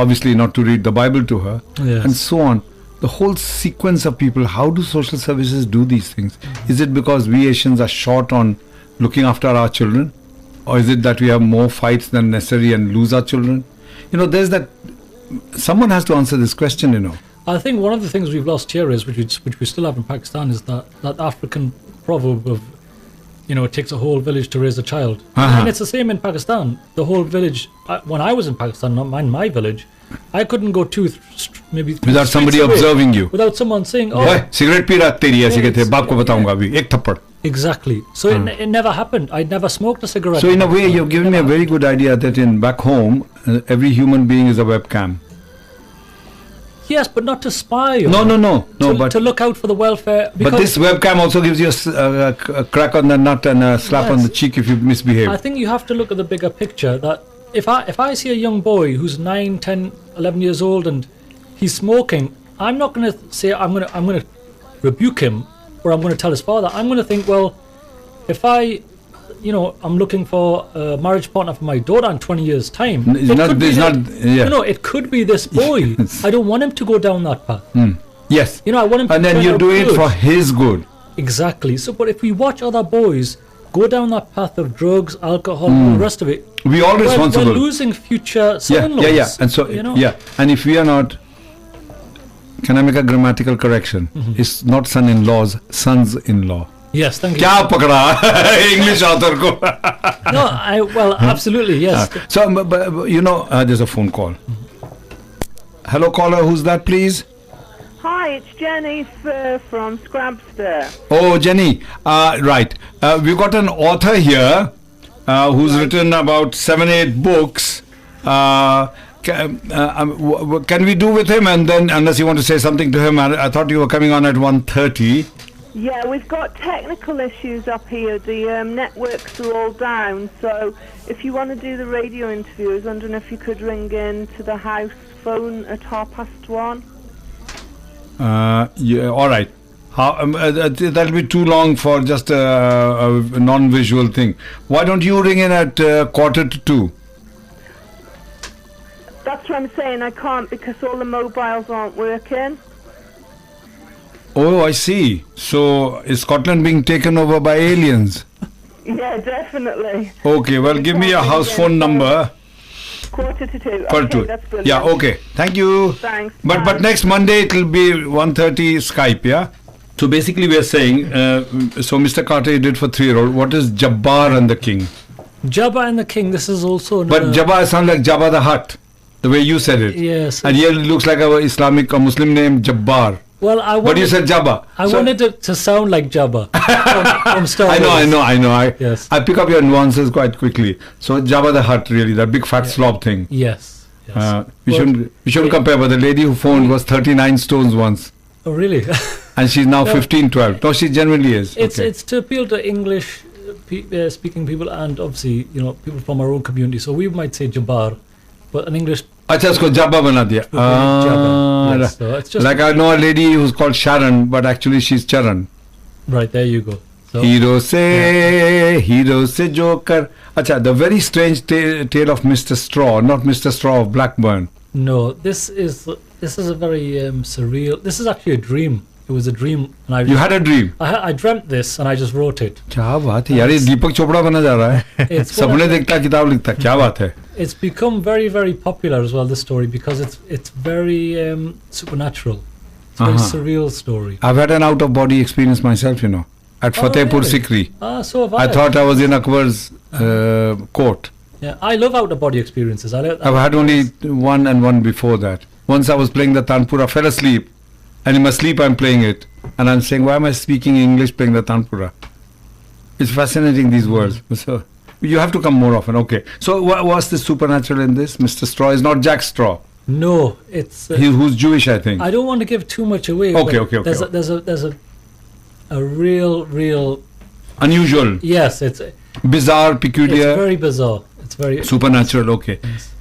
obviously not to read the Bible to her, Yes. and so on. The whole sequence of people, how do social services do these things? Is it because we Asians are short on looking after our children? Or is it that we have more fights than necessary and lose our children? There's that, someone has to answer this question, I think one of the things we've lost here is, which we still have in Pakistan, is that African proverb of, it takes a whole village to raise a child. Uh-huh. And it's the same in Pakistan. The whole village, when I was in Pakistan, not my village, I couldn't go maybe three Without somebody streets away observing you. Without someone saying, ओए cigarette P रहा तेरी ऐसे कहते हैं बाप को बताऊंगा अभी एक थप्पड़. Exactly. So it never happened. I'd never smoked a cigarette. So in a way you've given me a very good idea that in back home every human being is a webcam. Yes, but not to spy. No, but to look out for the welfare. but this webcam also gives you a crack on the nut and a slap on Yes. the cheek if you misbehave. I think you have to look at the bigger picture. That if I see a young boy who's 9, 10, 11 years old and he's smoking, I'm not going to say I'm going to rebuke him or I'm going to tell his father. I'm going to think, well, if I'm looking for a marriage partner for my daughter in 20 years' time. It could be this boy. I don't want him to go down that path. Yes. I want him to. And then you do it for his good. Exactly. So, but if we watch other boys go down that path of drugs, alcohol, and the rest of it, we're all responsible. We're losing future son-in-laws. Yeah. And so, and if we are not, can I make a grammatical correction? It's not son-in-laws, sons-in-law. Yes, thank you. Kya pakda English author ko? No, absolutely, yes. So, but, there's a phone call. Hello, caller. Who's that, please? Hi, it's Jenny from Scrabster. Oh, Jenny. Right. We've got an author here who's written about 7-8 books. Can we do with him? And then, unless you want to say something to him, I thought you were coming on at 1:30. Yeah, we've got technical issues up here. The networks are all down. So if you want to do the radio interview, I was wondering if you could ring in to the house phone at 1:30. Yeah, all right. That'll be too long for just a non-visual thing. Why don't you ring in at 1:45? That's what I'm saying. I can't because all the mobiles aren't working. Oh, I see. So is Scotland being taken over by aliens? Yeah, definitely. Okay, well, give me a house phone number. 1:45. Okay, that's brilliant. Yeah, okay. Thank you. Thanks. But next Monday it will be 1:30 Skype, yeah? So basically we are saying, so Mr. Carter you did for 3-year-old. What is Jabbar and the King? Jabba and the King, this is also... But Jabba sounds like Jabba the Hutt, the way you said it. Yes. And here it looks like a Muslim name, Jabbar. Well, but you said Jabba. I wanted it to sound like Jabba from Star Wars. I know. Yes. I pick up your nuances quite quickly. So Jabba the Hutt, really, that big fat slob thing. Yes. We shouldn't compare, but the lady who phoned was 39 stones once. Oh, really? And she's now 15, 12. No, she genuinely is. It's to appeal to English speaking people and obviously, people from our own community. So we might say Jabbar, but an English... Acha, usko Jabba bana diya. Yes, so it's just like I know a lady who's called Sharon, but actually she's Charan. Right, there you go. So, hero se Joker. Acha, the very strange tale of Mr. Straw, not Mr. Straw of Blackburn. No, this is a very surreal... This is actually a dream. It was a dream. And you had a dream? I dreamt this and I just wrote it. क्या बात है यार ये दीपक चोपड़ा बना जा रहा है सपने देखता किताब लिखता क्या बात है It's become very, very popular as well, this story, because it's very supernatural. It's a very surreal story. I've had an out-of-body experience myself, at Fatehpur Sikri. So have I. I thought I was in Akbar's court. Yeah, I love out-of-body experiences. I've had only one and one before that. Once I was playing the Tanpura, fell asleep. And in my sleep I'm playing it. And I'm saying, why am I speaking English playing the Tanpura? It's fascinating, these words. So you have to come more often. Okay. So what's the supernatural in this? Mr. Straw is not Jack Straw. No, it's... who's Jewish, I think. I don't want to give too much away. Okay. There's a real... Unusual. Yes, it's... Bizarre, peculiar. It's very bizarre. It's very... Supernatural, okay. Yes.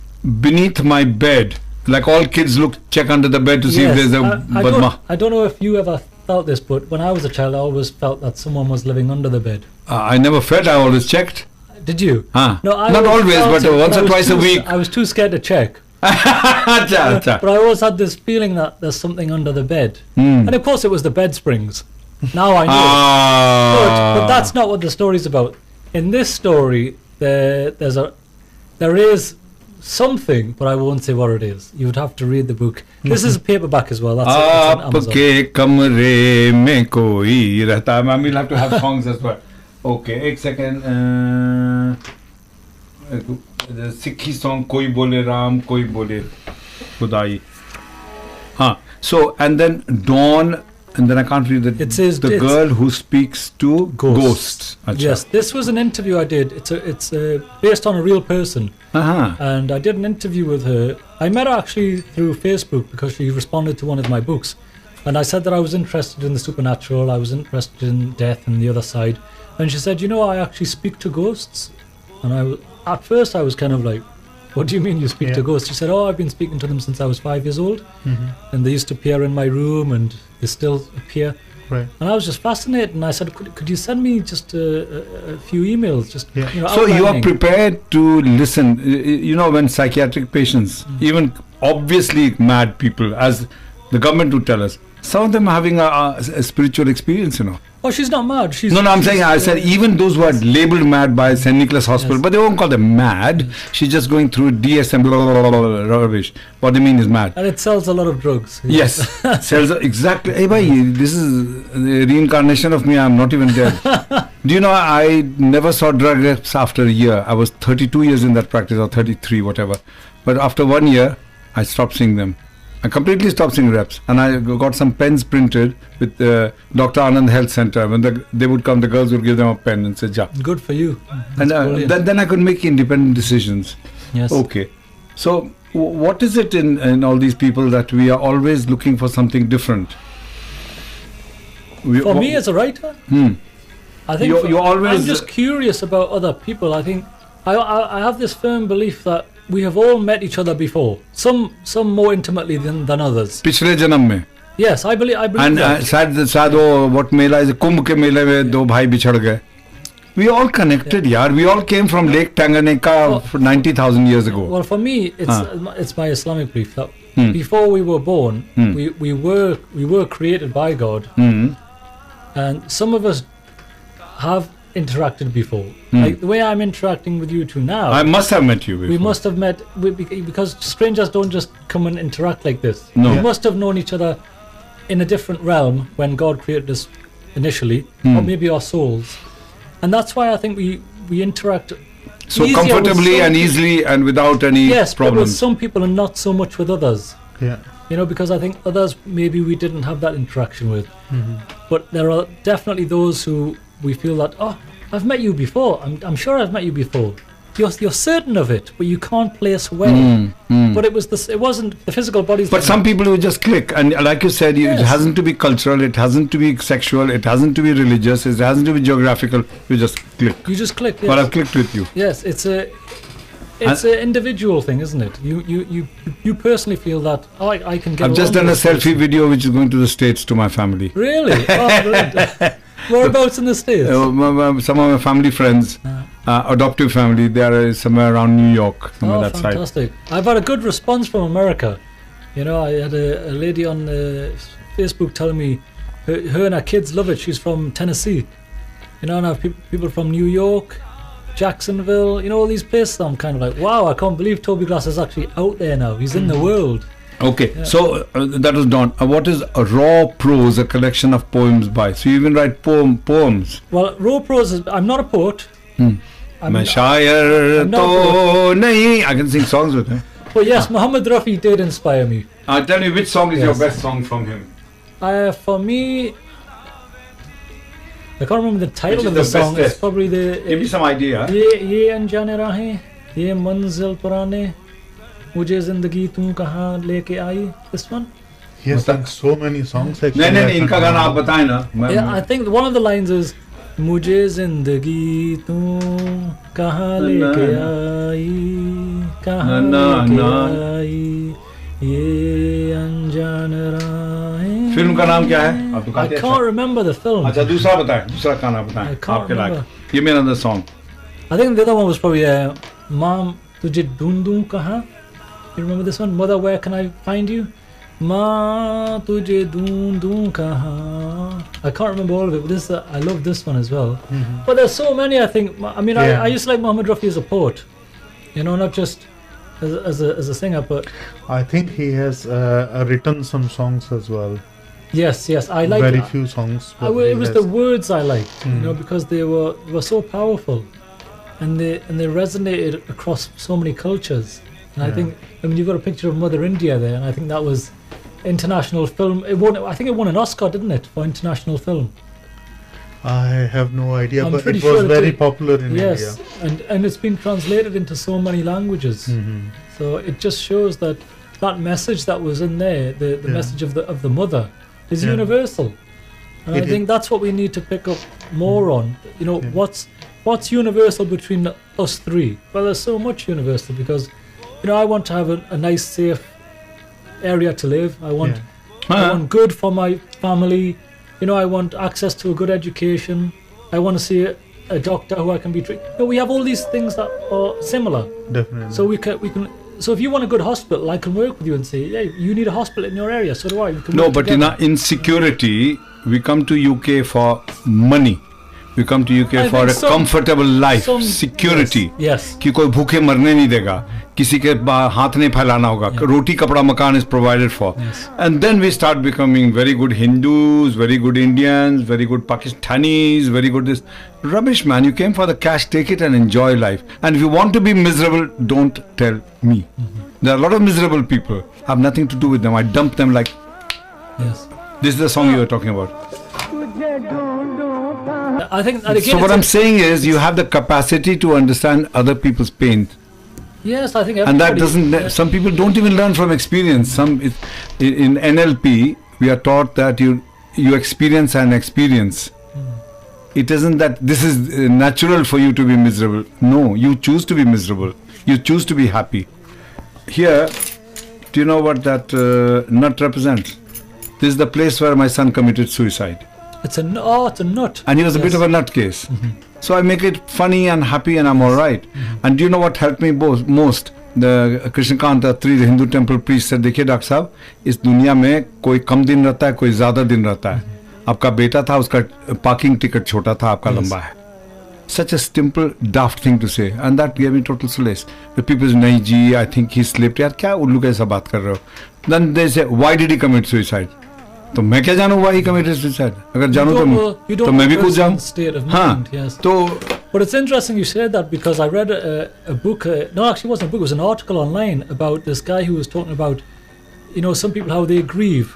Beneath my bed... Like all kids check under the bed to see if there's a badma. I don't know if you ever felt this, but when I was a child, I always felt that someone was living under the bed. I never felt, I always checked. Did you? No, not always, but once or twice a week. I was too scared to check. But I always had this feeling that there's something under the bed. And of course it was the bed springs. Now I know. But that's not what the story's about. In this story, there is something, but I won't say what it is. You would have to read the book. This is a paperback as well. That's it. Aapke kamre mein koi rehta hai. We'll have to have songs as well. Okay, एक second. The Sikhi song Koi Bole Ram, Koi Bole Khudai. So, and then Dawn, and then I can't read it. It says the girl who speaks to ghosts. Yes, this was an interview I did. It's based on a real person. And I did an interview with her. I met her actually through Facebook because she responded to one of my books. And I said that I was interested in the supernatural, I was interested in death and the other side. And she said, I actually speak to ghosts. And at first I was kind of like, what do you mean you speak to ghosts? She said, oh, I've been speaking to them since I was 5 years old. And they used to appear in my room and they still appear. Right. And I was just fascinated, and I said, could you send me just a few emails? Just Yeah. So you are outlining. prepared to listen. You know, when psychiatric patients, even obviously mad people, as the government would tell us, some of them are having a spiritual experience, you know. Oh, she's not mad. She's No, I'm saying, I said even those who are labeled mad by St. Nicholas Hospital, but they won't call them mad. She's just going through DSM, blah, blah, blah, blah, blah, rubbish. What they mean is mad. And it sells a lot of drugs. Yes, sells exactly. Hey, bhai, this is the reincarnation of me. I'm not even dead. Do you know, I never saw drug reps after a year. I was 32 years in that practice, or 33, whatever. But after 1 year, I stopped seeing them. I completely stopped seeing reps, and I got some pens printed with Dr. Anand Health Center. When they would come, the girls would give them a pen and say, "Ja." Good for you. And then I could make independent decisions. Yes. Okay. So what is it in all these people that we are always looking for something different? For me as a writer, I think you're always. I'm just curious about other people. I think I have this firm belief that we have all met each other before. Some more intimately than others. पिछले जन्म में. Yes, I believe And that. शायद वो what Mela is कुंभ के मेले में दो भाई बिछड़ गए. We all connected, yaar. We all came from Lake Tanganyika 90,000 years ago. Well, for me, it's my Islamic belief that before we were born, we were created by God, and some of us have interacted before. Like the way I'm interacting with you two now. I must have met you before. We must have met because strangers don't just come and interact like this. No. We must have known each other in a different realm when God created us initially, or maybe our souls, and that's why I think we interact so easier with comfortably some and people. easily and without any Yes, but with problems. some people and not so much with others. Yeah. You know, because I think others maybe we didn't have that interaction with. But there are definitely those who we feel that, oh, I've met you before. I'm sure I've met you before. You're certain of it, but you can't place where. But it wasn't the physical bodies. But some people will just click, and like you said, it hasn't to be cultural, it hasn't to be sexual, it hasn't to be religious, it hasn't to be geographical. You just click. You just click. Yes. But I've clicked with you. Yes, it's an individual thing, isn't it? You personally feel that I can get. I've just done a selfie video which is going to the States to my family. Really? Oh, brilliant. Whereabouts in the States? Some of my family friends, adoptive family, they are somewhere around New York, somewhere that side. Fantastic. I've had a good response from America. You know, I had a lady on Facebook telling me her and her kids love it. She's from Tennessee. You know, and I have people from New York, Jacksonville, you know, all these places. I'm kind of like, wow, I can't believe Toby Glass is actually out there now. He's in the world. Okay, so that was Don. What is a raw prose, a collection of poems by? So you even write poems? Well, raw prose is, I'm not a poet. मैं शायर तो नहीं. I can sing songs with him. But yes, Muhammad Rafi did inspire me. Tell me, which song is your best song from him? For me, I can't remember the title of the song. It's probably the... Give me some idea. ये अनजाने राहें, ये मंजिल पुराने, मुझे जिंदगी तू कहाँ लेके आई. This one? He has sung so many songs actually. नहीं, इनका गाना आप बताएं ना. Yeah, I think one of the lines is मुझे जिंदगी तू कहाँ लेके आई, कहाँ लेके आई, ये अनजान राहें. फिल्म का नाम क्या है? आप तो I can't remember the film. अच्छा, दूसरा बताएं, दूसरा गाना बताएं. I can't आपके लायक. remember. Give me another song. I think the other one was probably Mom, तुझे ढूंढूं कहाँ? You remember this one? Mother, where can I find you? माँ तुझे ढूंढूं कहाँ? I can't remember all of it, but I love this one as well. But there's so many. I think. I mean, I used to like Muhammad Rafi as a poet. You know, not just as a singer, but I think he has written some songs as well. Yes, I like very few songs. It was the words I liked, you know, because they were so powerful, and they resonated across so many cultures. And I think, I mean, you've got a picture of Mother India there, and I think that was international film. I think it won an Oscar, didn't it, for international film? I have no idea, but it sure was very popular in India. Yes, and it's been translated into so many languages. So it just shows that message that was in there, the message of the mother, is universal. And I think that's what we need to pick up more on. You know, what's universal between us three? Well, there's so much universal, because I want to have a nice, safe area to live. I want good for my family. I want access to a good education. I want to see a doctor who I can be treated. We have all these things that are similar. Definitely. So we can. So if you want a good hospital, I can work with you and say, hey, you need a hospital in your area. So do I. No, but in our insecurity, we come to UK for money. We come to UK for a comfortable life, security. Yes. कि कोई भूखे मरने नहीं देगा, किसी के हाथ नहीं फैलाना होगा, रोटी कपड़ा मकान is provided for. Yes. And then we start becoming very good Hindus, very good Indians, very good Pakistanis, very good this. Rubbish, man. You came for the cash, take it and enjoy life. And if you want to be miserable, don't tell me. There are a lot of miserable people. I have nothing to do with them. I dump them like... Yes. This is the song you were talking about. I think that again, so what I'm saying is you have the capacity to understand other people's pain. Yes, I think and that doesn't some people don't even learn from experience. In NLP we are taught that you experience an experience. It isn't that this is natural for you to be miserable. No, you choose to be miserable. You choose to be happy. Here, do you know what that nut represents? This is the place where my son committed suicide. It's a nut. And he was a bit of a nutcase. So I make it funny and happy and I'm all right. And do you know what helped me most? The Krishnakant Attri, the Hindu temple priest said, देखिए doctor साहब, इस दुनिया में कोई कम दिन रहता है, कोई ज़्यादा दिन रहता है. आपका बेटा था, उसका parking ticket छोटा था, आपका लंबा है. Such a simple, daft thing to say. And that gave me total solace. The people say, नहीं जी, I think he slept. यार क्या उल्लू कैसा बात कर रहे हो? Then they say, why did he commit suicide? तो मैं क्या जानूँ why he committed suicide? अगर जानूँ तो मैं भी कूद जाऊँ. हाँ. तो But it's interesting you said that because I read a book. No, actually, it wasn't a book. It was an article online about this guy who was talking about, some people how they grieve,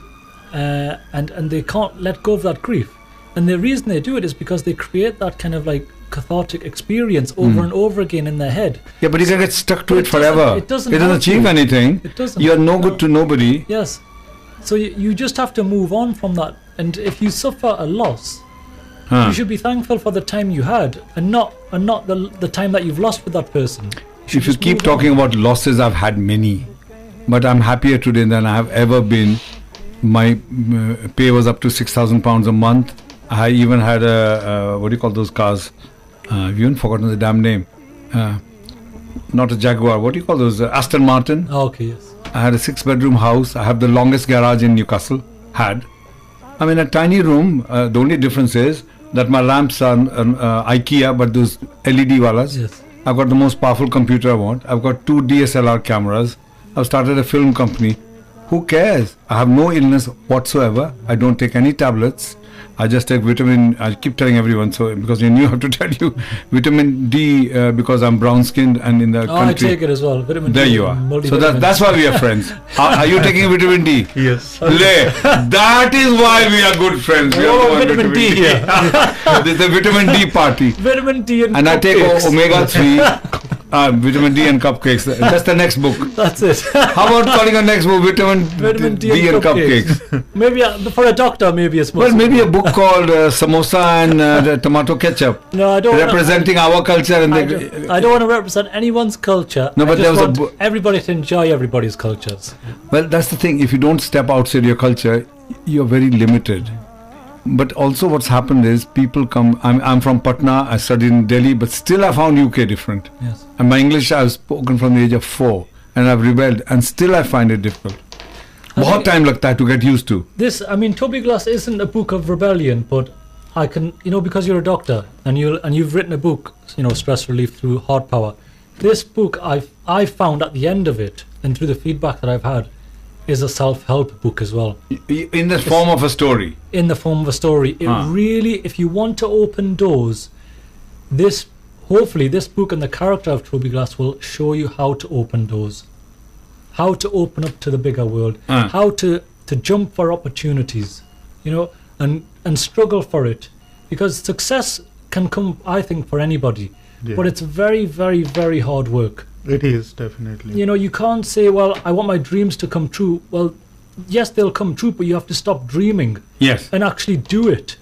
and they can't let go of that grief, and the reason they do it is because they create that kind of like cathartic experience over and over again in their head. Yeah, but you can get stuck to it forever. It doesn't achieve anything. It doesn't. You are no good to nobody. Yes. So you just have to move on from that. And if you suffer a loss, you should be thankful for the time you had, and not the time that you've lost with that person. If you keep talking about losses, I've had many, but I'm happier today than I have ever been. My pay was up to £6,000 a month. I even had a what do you call those cars? I've even forgotten the damn name. Not a Jaguar. What do you call those? Aston Martin. Oh, okay, yes. I had a 6-bedroom house. I have the longest garage in Newcastle. I'm in a tiny room. The only difference is that my lamps are IKEA, but those LED walas. Yes. I've got the most powerful computer I want. I've got 2 DSLR cameras. I've started a film company. Who cares? I have no illness whatsoever. I don't take any tablets. I just take vitamin. I keep telling everyone, so because you knew how to tell you, vitamin D because I'm brown skinned and in the country. I take it as well. Vitamin there D. You are. So that's why we are friends. Are you taking vitamin D? Yes. That is why we are good friends. We are vitamin D. This is the vitamin D party. Vitamin D and I take omega 3. Vitamin D and cupcakes. That's the next book. That's it. How about calling a next book Vitamin D and cupcakes? Maybe for a doctor, maybe it's well, maybe a book called Samosa and Tomato Ketchup. No, I don't. Representing our culture and I don't want to represent anyone's culture. No, but I just want everybody to enjoy everybody's cultures. Well, that's the thing. If you don't step outside your culture, you're very limited. But also what's happened is people come, I'm from Patna, I studied in Delhi, but still I found UK different. Yes. And my English I've spoken from the age of 4 and I've rebelled and still I find it difficult. Bahut time lagta hai to get used to. Toby Glass isn't a book of rebellion, but I can, because you're a doctor and you've written a book, stress relief through heart power. This book I found at the end of it and through the feedback that I've had is a self-help book as well. In the form of a story. In the form of a story. It really, if you want to open doors, hopefully this book and the character of Toby Glass will show you how to open doors, how to open up to the bigger world, how to jump for opportunities, and struggle for it. Because success can come, I think, for anybody, but it's very, very, very hard work. It is, definitely. You can't say, well, I want my dreams to come true. Well, yes, they'll come true, but you have to stop dreaming. Yes. And actually do it.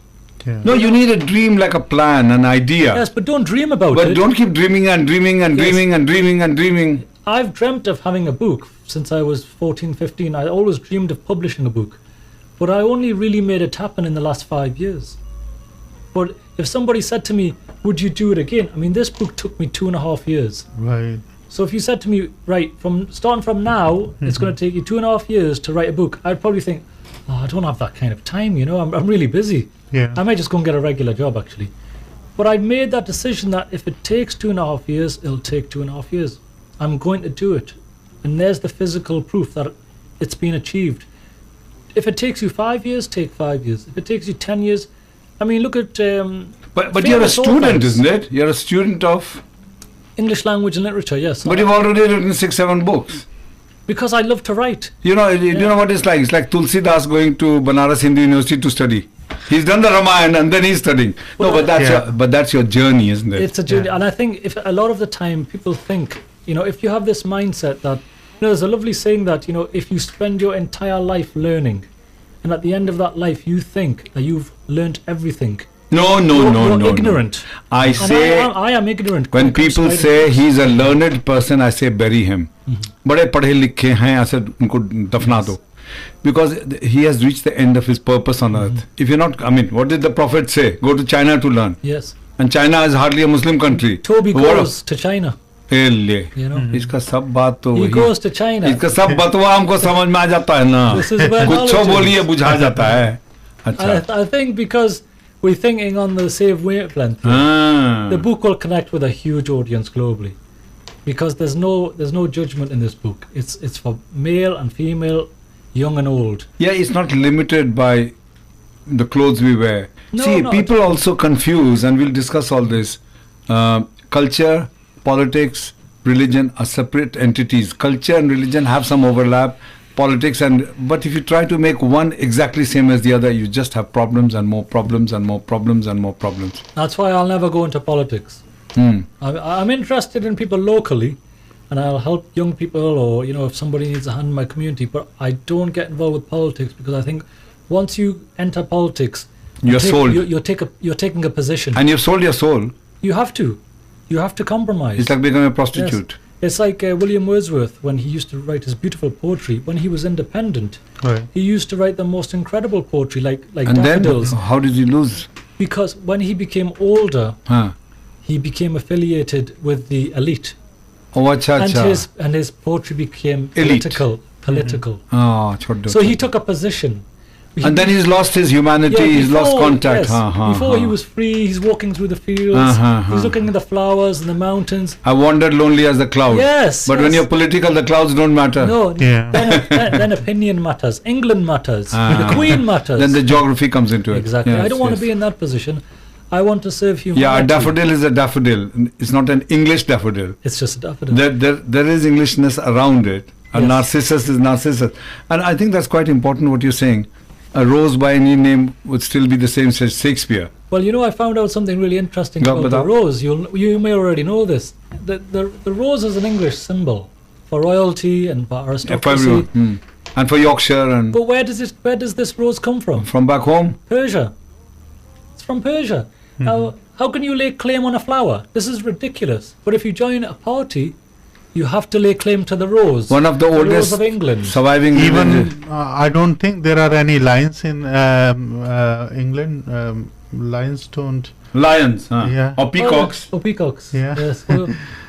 Yeah. No, you need a dream like a plan, an idea. Yes, but don't dream about it. But don't keep dreaming and dreaming and dreaming and dreaming and dreaming. I've dreamt of having a book since I was 14, 15. I always dreamed of publishing a book. But I only really made it happen in the last 5 years. But if somebody said to me, would you do it again? I mean, this book took me 2.5 years. Right. So if you said to me, right, starting from now, it's going to take you 2.5 years to write a book, I'd probably think, oh, I don't have that kind of time, you know, I'm really busy. Yeah. I might just go and get a regular job, actually. But I'd made that decision that if it takes 2.5 years, it'll take 2.5 years. I'm going to do it. And there's the physical proof that it's been achieved. If it takes you 5 years, take 5 years. If it takes you 10 years, I mean, look at... but you're a student, isn't it? You're a student of... English language and literature, yes. But you've already written 6-7 books. Because I love to write. You know what it's like? It's like Tulsi Das going to Banaras Hindu University to study. He's done the Ramayana and then he's studying. Well, but that's your journey, isn't it? It's a journey. And I think if a lot of the time people think, you know, if you have this mindset that, you know, there's a lovely saying that, you know, if you spend your entire life learning and at the end of that life you think that you've learnt everything. No. You're ignorant. I say, I am ignorant. When people say he's a learned person, I say bury him. बड़े पढ़े लिखे हैं, ऐसे उनको दफना दो. Because he has reached the end of his purpose on earth. If you're not, I mean, what did the Prophet say? Go to China to learn. Yes. And China is hardly a Muslim country. Toby goes to China. You know, इसका सब बात तो he goes to China. इसका सब बतवा हमको समझ में आ जाता है ना. कुछ बोलिए बुझा जाता है. अच्छा. I think because we're thinking on the same wavelength, the book will connect with a huge audience globally. Because there's no judgment in this book. It's for male and female, young and old. Yeah, it's not limited by the clothes we wear. No, see, no, people also confuse, and we'll discuss all this. Culture, politics, religion are separate entities. Culture and religion have some overlap. Politics but if you try to make one exactly same as the other, you just have problems and more problems and more problems and more problems. That's why I'll never go into politics. I'm interested in people locally, and I'll help young people, or, you know, if somebody needs a hand in my community, but I don't get involved with politics because I think once you enter politics, you're sold. You're taking a position. And you've sold your soul. You have to compromise. It's like becoming a prostitute. Yes. It's like William Wordsworth, when he used to write his beautiful poetry, when he was independent, he used to write the most incredible poetry, like and daffodils. Then, how did he lose? Because when he became older, he became affiliated with the elite. Oh, acha. And his poetry became elite. political. Mm-hmm. So he took a position. And then he's lost his humanity, he's lost contact. Yes. Before he was free, he's walking through the fields, he's looking at the flowers and the mountains. I wandered lonely as the cloud. Yes. But when you're political, the clouds don't matter. No, then opinion matters, England matters, the Queen matters. Then the geography comes into it. Exactly. Yes, I don't want to be in that position. I want to serve humanity. Yeah, a daffodil is a daffodil. It's not an English daffodil. It's just a daffodil. There is Englishness around it. A narcissus is narcissus. And I think that's quite important what you're saying. A rose by any name would still be the same as Shakespeare. Well, you know, I found out something really interesting about the rose. You may already know this. The rose is an English symbol for royalty and for aristocracy. For everyone. And for Yorkshire. But where does this rose come from? From back home? Persia. It's from Persia. Now, how can you lay claim on a flower? This is ridiculous. But if you join a party, you have to lay claim to the rose. One of the oldest rose of England. Surviving. Even I don't think there are any lions in England. Lions don't. Lions, yeah. Or peacocks. Peacocks. Yeah. Yes.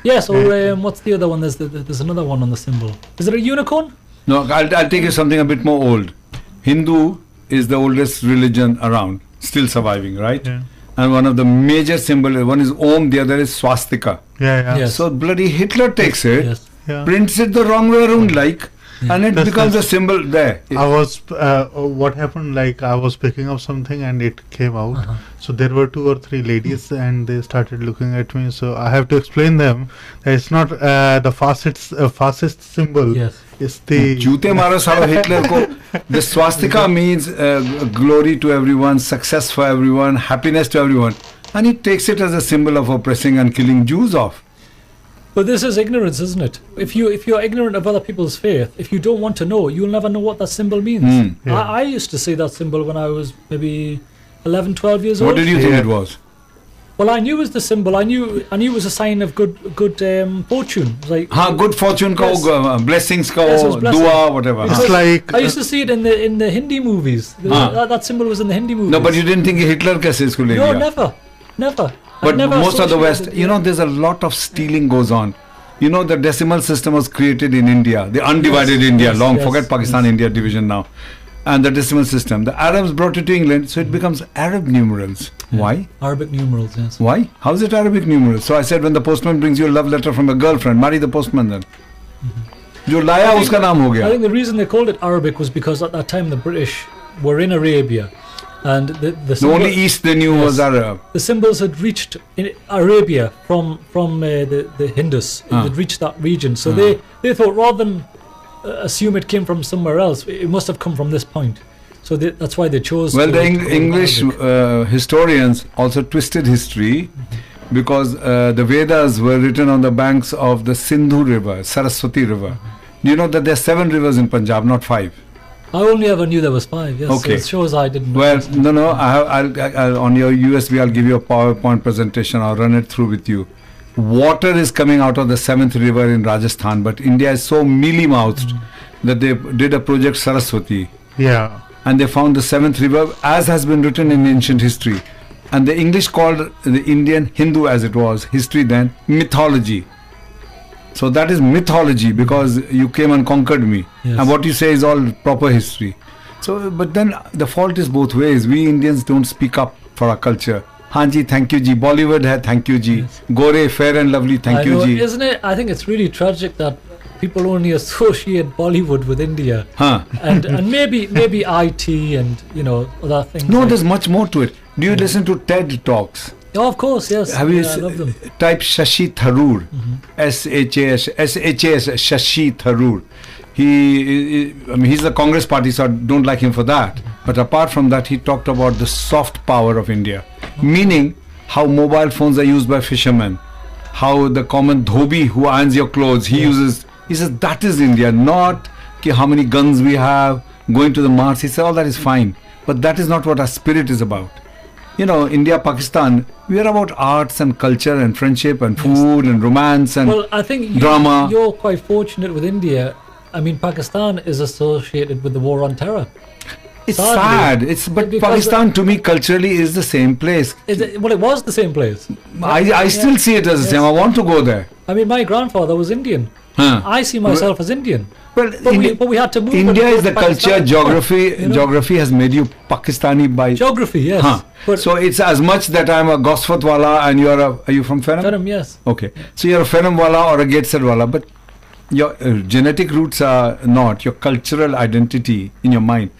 Yes. Or what's the other one? There's another one on the symbol. Is it a unicorn? No, I'll take you something a bit more old. Hindu is the oldest religion around, still surviving, right? Yeah. And one of the major symbols, one is Om, the other is swastika. Yeah. Yes. So bloody Hitler takes it, prints it the wrong way around, and it becomes a symbol there. I was, what happened, like I was picking up something and it came out. So there were 2 or 3 ladies and they started looking at me. So I have to explain them that it's not the fascist symbol. Yes. It's the... Jute maro saro Hitler ko. The swastika means glory to everyone, success for everyone, happiness to everyone. And he takes it as a symbol of oppressing and killing Jews off. But this is ignorance, isn't it? If you're ignorant of other people's faith, if you don't want to know, you'll never know what that symbol means. I used to say that symbol when I was maybe 11, 12 years old. What did you think it was? Well, I knew it was the symbol. I knew it was a sign of good fortune. Like good fortune yes. ko blessings ko Yes, it was blessing. dua whatever. It's like I used to see it in the Hindi movies. That symbol was in the Hindi movies. No, but you didn't think Hitler kaise isko le No, liya? never. But most of the West, associated, there's a lot of stealing goes on. The decimal system was created in India, the undivided India, forget Pakistan, India division now. And the decimal system. The Arabs brought it to England, so it becomes Arab numerals. Yeah. Why? Arabic numerals, yes. Why? How is it Arabic numerals? So I said, when the postman brings you a love letter from a girlfriend, marry the postman then. Jo laya uska naam ho I gaya. think the reason they called it Arabic was because at that time the British were in Arabia, and the only east they knew was Arab. The symbols had reached in Arabia from the Hindus. It had reached that region, so they thought rather than assume it came from somewhere else, it must have come from this point. So that's why they chose. Well, the English historians also twisted history because the Vedas were written on the banks of the Sindhu River, Saraswati River. Do you know that there are 7 rivers in Punjab, not 5? I only ever knew there was 5. Yes, okay. So it shows I didn't know. Well, no. I'll on your USB, I'll give you a PowerPoint presentation. I'll run it through with you. Water is coming out of the 7th river in Rajasthan, but India is so mealy-mouthed that they did a project Saraswati. Yeah. And they found the 7th river, as has been written in ancient history. And the English called the Indian Hindu, as it was, history then, mythology. So that is mythology because you came and conquered me. Yes. And what you say is all proper history. So, but then the fault is both ways. We Indians don't speak up for our culture. Hanji, thank you ji. Bollywood hai, thank you ji. Yes. Gore, fair and lovely, thank you ji. Isn't it? I think it's really tragic that people only associate Bollywood with India. And maybe IT and other things. No, there's much more to it. Do you listen to TED Talks? Oh, of course, yes. Have you I love them. type Shashi Tharoor, SHAS, Shashi Tharoor. He's the Congress party, so I don't like him for that. But apart from that, he talked about the soft power of India, meaning how mobile phones are used by fishermen, how the common dhobi who irons your clothes, he says that is India, not how many guns we have, going to the Mars. He said all that is fine, but that is not what our spirit is about. India, Pakistan, we are about arts and culture and friendship and food and romance and I think drama. You're quite fortunate with India. I mean, Pakistan is associated with the war on terror. It's sad. But Pakistan to me culturally is the same place. It was the same place. I still see it as the same. I want to go there. I mean, my grandfather was Indian. I see myself as Indian. Well, but we had to move. India is the culture, geography. Geography has made you Pakistani by geography. Yes. So it's as much that I'm a Gosfat wala and are you from Ferrum? Ferrum, yes. Okay. So you're a Ferrum wala or a Gateshead wala, but your genetic roots are not your cultural identity in your mind.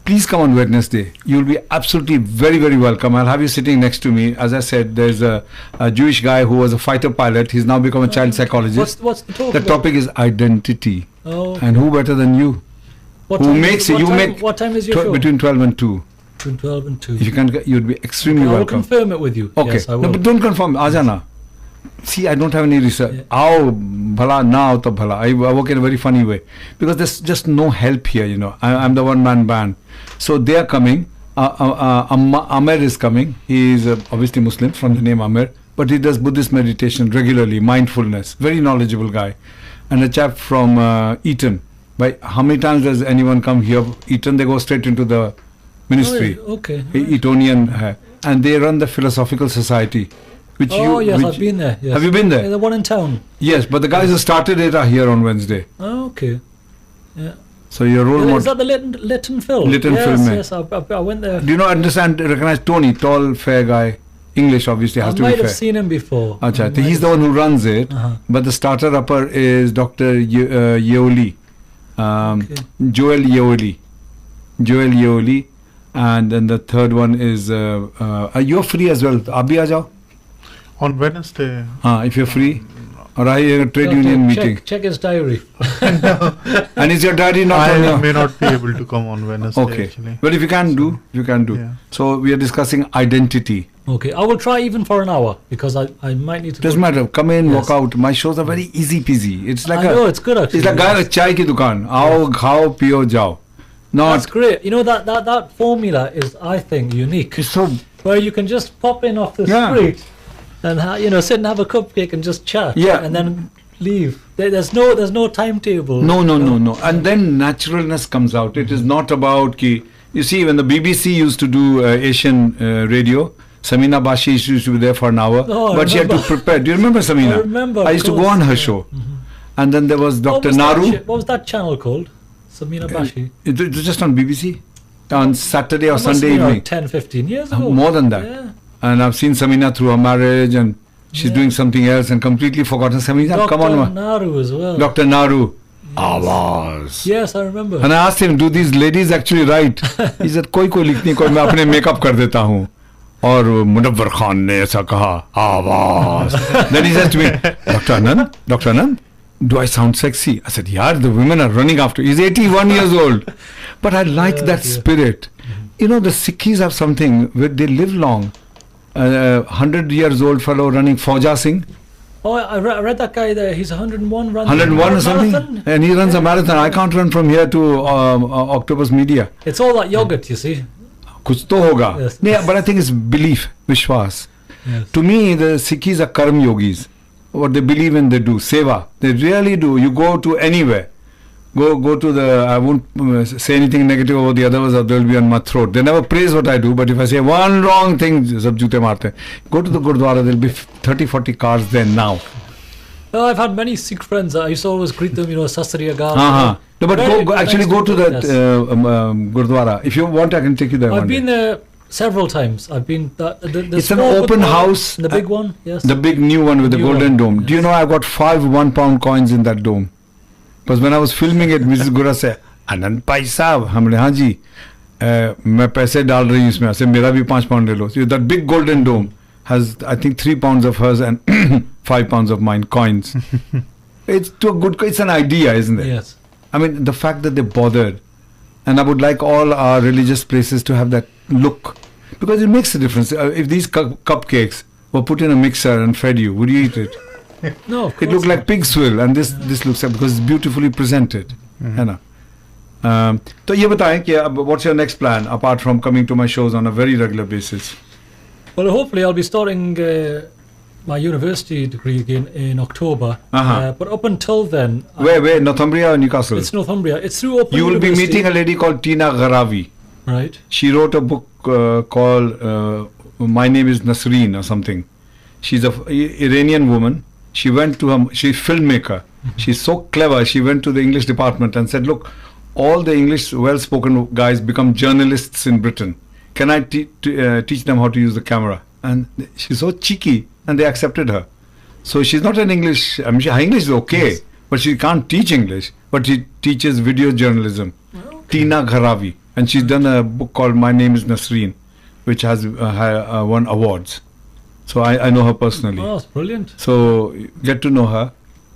Please come on Wednesday. You'll be absolutely very, very welcome. I'll have you sitting next to me. As I said, there's a Jewish guy who was a fighter pilot. He's now become a child psychologist. What's the talk? The topic is identity. Oh. And who better than you? What time is your show? Between 12 and 2. Between 12 and 2. If you can, you'd be extremely welcome. I will confirm it with you. Okay. Yes, I will. No, but don't confirm. Ajana. See, I don't have any research. Aao bhala, na aao to bhala. I work in a very funny way. Because there's just no help here, I'm the one-man band. So they are coming. Amir is coming. He is obviously Muslim from the name Amir. But he does Buddhist meditation regularly, mindfulness. Very knowledgeable guy. And a chap from Eton. By how many times does anyone come here? Eton, they go straight into the ministry. Oh, okay. Etonian. And they run the Philosophical Society. I've been there. Yes. Have you been there? The one in town. Yes, but the guys who started it are here on Wednesday. Oh, okay. Yeah. So your role model. Is that the Lytton Film? Lytton Film. Yes, I went there. Do you recognize Tony, tall, fair guy? English obviously has to be fair. I might have seen him before. Achha, he's the one who runs it, but the starter upper is Dr. Yeoli. Joel Yeoli. And then the third one is, you're free as well. Abhi aa jao. On Wednesday. If you're free. Or are you in a trade union meeting? Check his diary. And is your diary not on I may not be able to come on Wednesday. Okay. Actually. But if you can do. Yeah. So we are discussing identity. Okay. I will try even for an hour because I might need to. Doesn't matter. Come in, walk out. My shows are very easy peasy. It's like it's good actually. It's like guy with chai ki dukan. Aao, khao, pio, jao. That's great. That formula is, I think, unique. It's so where you can just pop in off the street and sit and have a cupcake and just chat, and then leave. There's no timetable. No. And then naturalness comes out. It is not about you see, when the BBC used to do Asian radio, Samina Bashi used to be there for an hour, but she had to prepare. Do you remember Samina? I remember. I used to go on her show. And then there was Dr. Naru. What was that channel called? Samina Bashi? It was just on BBC on Saturday or Sunday evening. 10-15 years ago. More than that. Yeah. And I've seen Samina through her marriage, and she's doing something else and completely forgotten. Samina, come on. Dr. Naru as well. Dr. Naru. Awaz. Yes, I remember. And I asked him, do these ladies actually write? He said, कोई लिखनी कोई मैं अपने makeup कर देता हूँ. और मुनव्वर खान ने ऐसा कहा आवाज. Then he said to me, Dr. Anand, do I sound sexy? I said, yeah, the women are running after. He's 81 years old. But I like that spirit. The Sikhs have something where they live long. 100 years old fellow running, Fauja Singh. Oh, I read that guy there. He's 101 running. 101 or something? And he runs a marathon. I can't run from here to Octopus Media. It's all that yogurt, you see. Kuch to hoga. Yes. Yeah, but I think it's belief, Vishwas. Yes. To me, the Sikhs are karm yogis. What they believe in, they do. Seva. They really do. You go to anywhere. Go to the, I won't say anything negative over the others, or they'll be on my throat. They never praise what I do, but if I say one wrong thing, sab jute marte. Go to the Gurdwara, there'll be 30-40 cars there now. Well, I've had many Sikh friends. I used to always greet them, Sasri Agal. No, but go to that Gurdwara. If you want, I can take you there. I've been there several times. I've been it's an open house. The big one, yes. The big new one with the golden dome. Yes. Do you know I've got 5 1-pound coins in that dome? Because when I was filming it, Mrs. Gura said, Anand Pai Saab, हमने हाँ जी, मैं पैसे डाल रही हूँ इसमें, ऐसे मेरा भी 5 pound ले लो. So that big golden dome has, I think, 3 pounds of hers and 5 pounds of mine coins. It's an idea, isn't it? Yes. I mean, the fact that they bothered, and I would like all our religious places to have that look, because it makes a difference. If these cupcakes were put in a mixer and fed you, would you eat it? No, of course it looked like pig swill, and this looks like, because it's beautifully presented. So ये बताएं कि what's your next plan apart from coming to my shows on a very regular basis? Well, hopefully I'll be starting my university degree again in October. But up until then, where Northumbria or Newcastle? It's Northumbria. It's through Open You will University. be meeting a lady called Tina Gharavi. Right. She wrote a book called My Name is Nasreen or something. She's an Iranian woman. She's a filmmaker. She's so clever. She went to the English department and said, look, all the English well-spoken guys become journalists in Britain. Can I teach them how to use the camera? And she's so cheeky, and they accepted her. So she's not an English, her English is okay, yes, but she can't teach English, but she teaches video journalism. Okay. Tina Gharavi. And she's done a book called My Name is Nasreen, which has won awards. So I know her personally. Oh, that's brilliant. So get to know her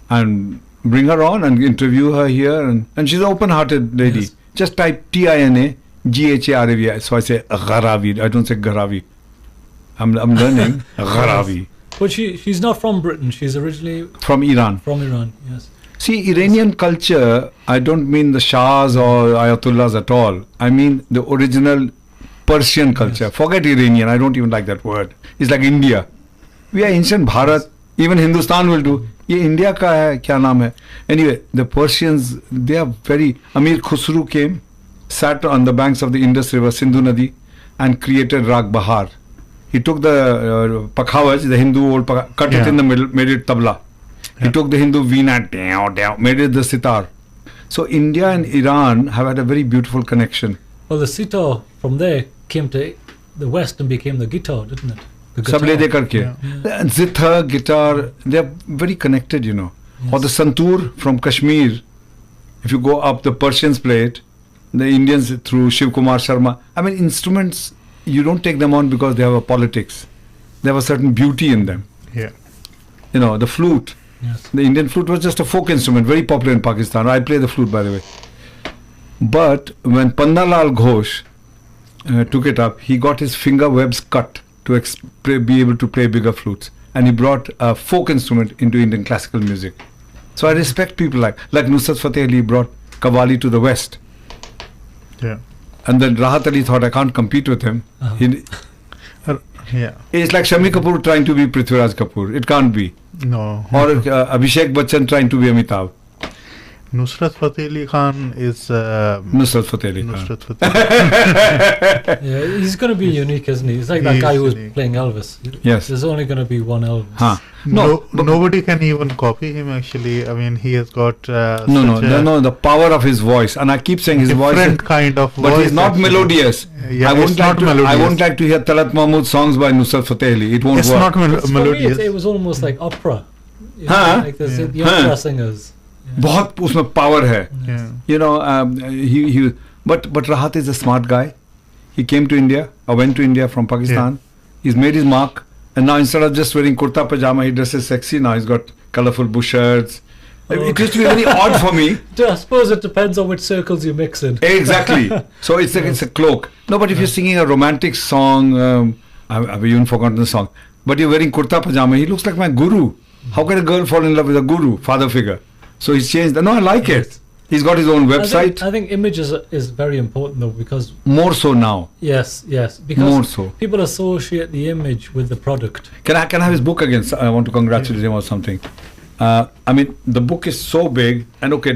and bring her on and interview her here. And she's an open-hearted lady. Yes. Just type TINAGHARAVI. So I say Gharavi. I don't say Gharavi. I'm learning Gharavi. But she's not from Britain. She's originally from Iran. From Iran, yes. See, Iranian culture, I don't mean the Shahs or Ayatollahs at all. I mean the original Persian culture. Yes. Forget Iranian. I don't even like that word. It's like India. We are ancient Bharat. Even Hindustan will do. Ye India ka hai, kya naam hai? Anyway, the Persians, they are very... Amir Khusru came, sat on the banks of the Indus River, Sindhu Nadi, and created Rag Bahar. He took the Pakhawaj, the Hindu old Pakhawaj, cut it in the middle, made it tabla. He took the Hindu veena, made it the sitar. So India and Iran have had a very beautiful connection. Well, the sitar from there came to the West and became the guitar, didn't it? Sab le de karke. Zither, guitar, they are very connected, you know. Yes. Or the santoor from Kashmir. If you go up, the Persians play it. The Indians through Shiv Kumar Sharma. I mean, instruments, you don't take them on because they have a politics. They have a certain beauty in them. Yeah. You know, the flute. Yes. The Indian flute was just a folk instrument, very popular in Pakistan. I play the flute, by the way. But when Pannalal Ghosh took it up, he got his finger webs cut to be able to play bigger flutes. And he brought a folk instrument into Indian classical music. So I respect people like Nusrat Fateh Ali brought Qawwali to the West. Yeah. And then Rahat Ali thought, I can't compete with him. Yeah. It's like Shami Kapoor trying to be Prithviraj Kapoor. It can't be. No. Or Abhishek Bachchan trying to be Amitabh. Nusrat Fateh Ali Khan is Nusrat Fateh Ali Khan. Nusrat Fateh. Yeah, he's going to be unique, isn't he? He's like that He guy is who was unique. playing Elvis. Yes. There's only going to be one Elvis. Huh. Nobody can even copy him actually. I mean, he has got the power of his voice, and I keep saying his voice different kind of but voice. he's not actually. melodious. Yeah, I it's won't not like melodious. I won't like to hear Talat Mahmood songs by Nusrat Fateh Ali. It won't It's work. not For me, melodious. it was almost like opera. You know, Huh? like there's Yeah. the opera singers. बहुत उसमें power है. Yeah. You know, but Rahat is a smart guy. He came to India, or went to India from Pakistan. He's made his mark, and now instead of just wearing kurta pajama, he dresses sexy. Now he's got colorful bush shirts. It used to be very odd for me. I suppose it depends on which circles you mix in. Exactly. So it's a cloak. No, but if you're singing a romantic song, I've even forgotten the song, but you're wearing kurta pajama, he looks like my guru. How can a girl fall in love with a guru, father figure? So he's changed. No, I like it. He's got his own website. I think image is very important though, because More so now. yes, because More so. people associate the image with the product. Can I have his book again? I want to congratulate him or something. I mean, the book is so big, and okay,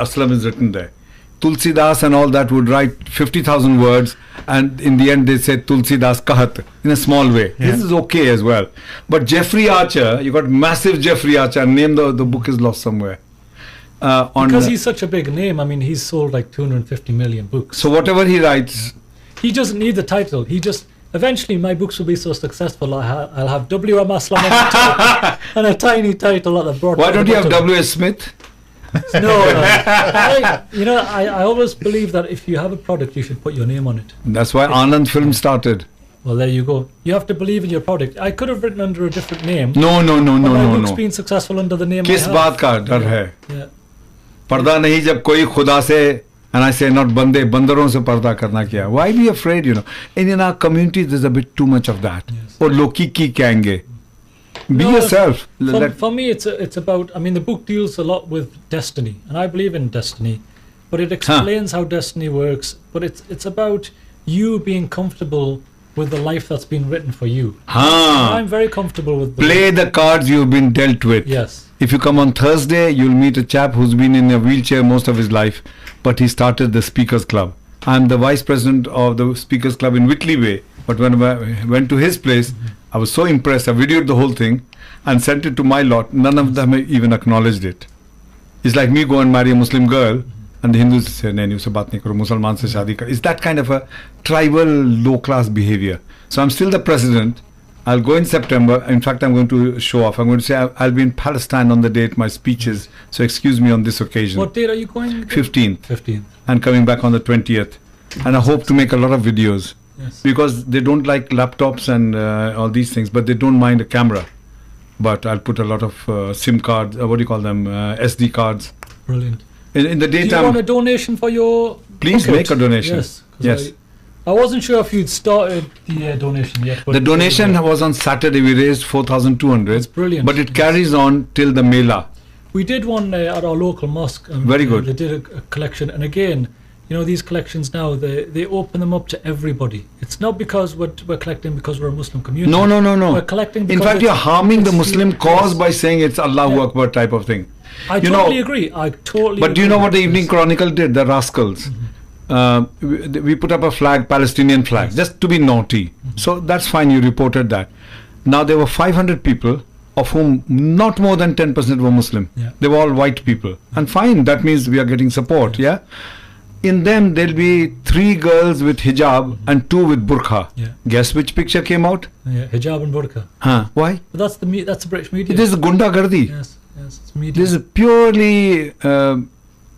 Aslam is written there. Tulsi Das and all that would write 50,000 words, and in the end they said Tulsi Das Kahat in a small way. Yeah. This is okay as well. But Jeffrey Archer, you got massive Jeffrey Archer, name the book is lost somewhere. Because he's such a big name, I mean, he's sold like 250 million books. So whatever he writes, He doesn't need the title. He just, eventually my books will be so successful, I'll have W.M. Aslam on the top and a tiny title at the bottom. why don't you have W.S. Smith? No. I always believe that if you have a product, you should put your name on it. That's why Anand film started. Well, there you go. You have to believe in your product. I could have written under a different name. No. But my book's been successful under the name किस I have. बात का डर है? Yeah. पर्दा नहीं जब कोई खुदा से, and I say not बंदे बंदरों से पर्दा करना क्या? Why be afraid, you know? And in our community there's a bit too much of that. Yes. और लोग की कहेंगे? Be No, yourself. For me, it's about. I mean, the book deals a lot with destiny, and I believe in destiny, but it explains how destiny works. But it's about you being comfortable with the life that's been written for you. हाँ. I'm very comfortable with the Play the cards you've been dealt with. Yes. If you come on Thursday, you'll meet a chap who's been in a wheelchair most of his life, but he started the Speakers Club. I'm the vice president of the Speakers Club in Whitley Way, but when I went to his place, I was so impressed. I videoed the whole thing and sent it to my lot. None of them even acknowledged it. It's like me go and marry a Muslim girl, and the Hindus say, "Nahi, usse baat nahi karo, Musalman se shaadi kar." It's that kind of a tribal, low-class behavior. So I'm still the president. I'll go in September. In fact, I'm going to show off. I'm going to say I'll be in Palestine on the date my speech is. So excuse me on this occasion. What date are you going? 15th. 15th. And coming back on the 20th. And I hope to make a lot of videos. Yes. Because they don't like laptops and all these things, but they don't mind a camera. But I'll put a lot of SIM cards, what do you call them, SD cards. Brilliant. In the Do you daytime, want a donation for your? please book make out? a donation. Yes. 'Cause Yes. I wasn't sure if you'd started the donation yet. But The donation was on Saturday. We raised 4,200. That's brilliant. But it carries on till the Mela. We did one at our local mosque. Very good. They did a collection, and again, you know, these collections now they open them up to everybody. It's not because we're collecting because we're a Muslim community. No. We're collecting. In Because fact, you're harming the it's- Muslim cause yes. by saying it's Allahu Yeah. Akbar type of thing. I you totally know- agree. I totally. But do you know what the Evening Yes. Chronicle did? The rascals. We put up a flag, Palestinian flag, just to be naughty. So that's fine. You reported that. Now there were 500 people, of whom not more than 10% were Muslim. Yeah. They were all white people, and fine. That means we are getting support. Yeah. In them there'll be 3 girls with hijab and 2 with burqa. Yeah. Guess which picture came out? Yeah, hijab and burqa. Why? But that's the British media. It is gundagardi. Yes, it's media. This is purely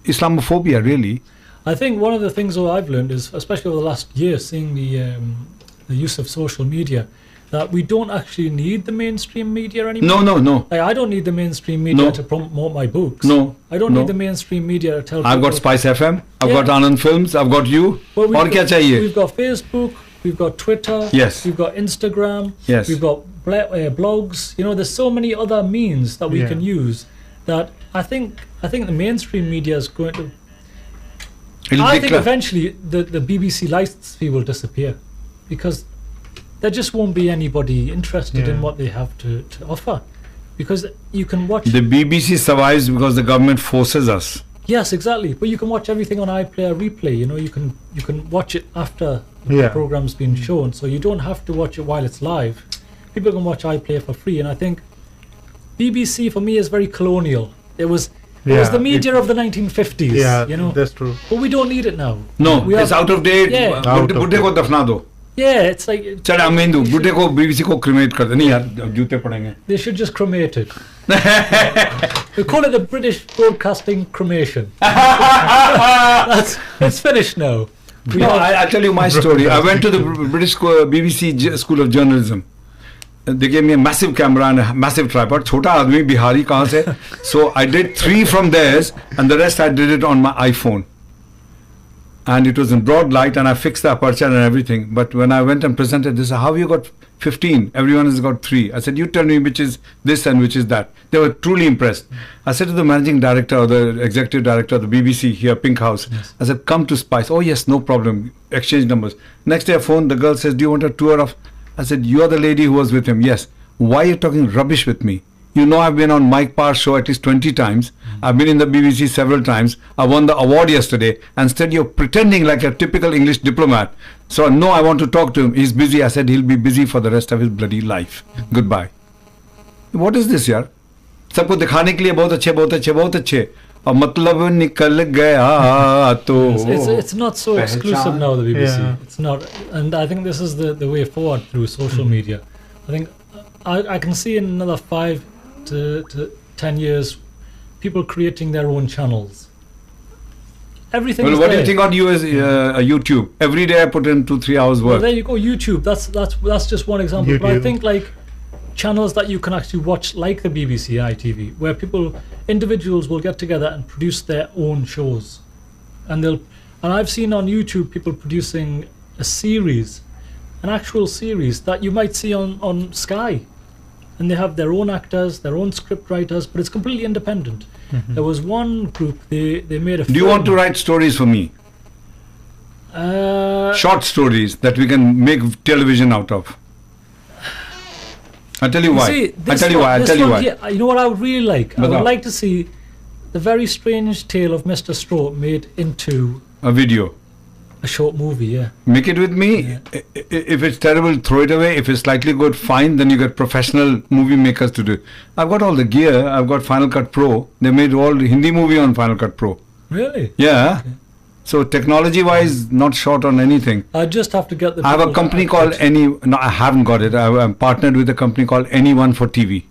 Islamophobia, really. I think one of the things that I've learned is, especially over the last year, seeing the use of social media, that we don't actually need the mainstream media anymore. No. Like, I don't need the mainstream media No. to promote my books. No. I don't No. need the mainstream media to tell I've got people. Spice FM, I've Yeah. got Anand Films, I've got you. Well, और क्या चाहिए? We've got Facebook, we've got Twitter, Yes. we've got Instagram, Yes. we've got blogs. You know, there's so many other means that we Yeah. can use that I think the mainstream media is going to. It'll I think decline. eventually the BBC license fee will disappear because there just won't be anybody interested in what they have to offer, because you can watch. The BBC survives because the government forces us. Yes, exactly. But you can watch everything on iPlayer Replay. You know, you can watch it after the program's been shown, so you don't have to watch it while it's live. People can watch iPlayer for free, and I think BBC for me is very colonial. It was the media of the 1950s. Yeah, you know, that's true. But we don't need it now. No, it's out of date. Yeah. बुड्ढे को दफना दो. Yeah, it's like. चल अमींदू बुड्ढे को BBC को cremate कर दे. नहीं यार जूते पड़ेंगे. They should just cremate it. We call it the British Broadcasting Cremation. It's finished now. I'll tell you my story. I went to the British BBC School of Journalism. They gave me a massive camera and a massive tripod. Chota aadmi Bihari kahan se? So I did 3 from theirs, and the rest I did it on my iPhone. And it was in broad light, and I fixed the aperture and everything. But when I went and presented this, how you got 15? Everyone has got 3. I said, you tell me which is this and which is that. They were truly impressed. I said to the managing director or the executive director of the BBC here, Pink House, I said, come to Spice. Oh yes, no problem. Exchange numbers. Next day I phoned, the girl says, do you want a tour of... I said, you are the lady who was with him. Yes. Why are you talking rubbish with me? You know I've been on Mike Parr's show at least 20 times. I've been in the BBC several times. I won the award yesterday. And instead you're pretending like a typical English diplomat. So no, I want to talk to him. He's busy. I said he'll be busy for the rest of his bloody life. Goodbye. What is this, yaar? सबको दिखाने के लिए बहुत अच्छे बहुत अच्छे बहुत अच्छे और मतलब निकल गया तो it's not so exclusive now, the BBC. It's not, and I think this is the way forward through social media. I think I can see in another 5 to 10 years people creating their own channels. Everything. Well, what do you think on YouTube? Every day I put in 2-3 hours work. Well, there you go. YouTube. That's just one example. YouTube. But I think like channels that you can actually watch, like the BBC and ITV, where individuals will get together and produce their own shows, and I've seen on YouTube people producing a series, an actual series that you might see on Sky, and they have their own actors, their own script writers, but it's completely independent. There was one group, they made a film. Do you want to write stories for me? Short stories that we can make television out of. I'll tell you why. I'll tell you why. Yeah, you know what I would really like? I would like to see the very strange tale of Mr. Stroke made into a video. A short movie, yeah. Make it with me. Yeah. If it's terrible, throw it away. If it's slightly good, fine. Then you get professional movie makers to do it. I've got all the gear. I've got Final Cut Pro. They made all the Hindi movie on Final Cut Pro. Really? Yeah. Okay. So technology-wise, not short on anything. I just have to get the... I have a company called No, I haven't got it. I'm partnered with a company called Anyone for TV.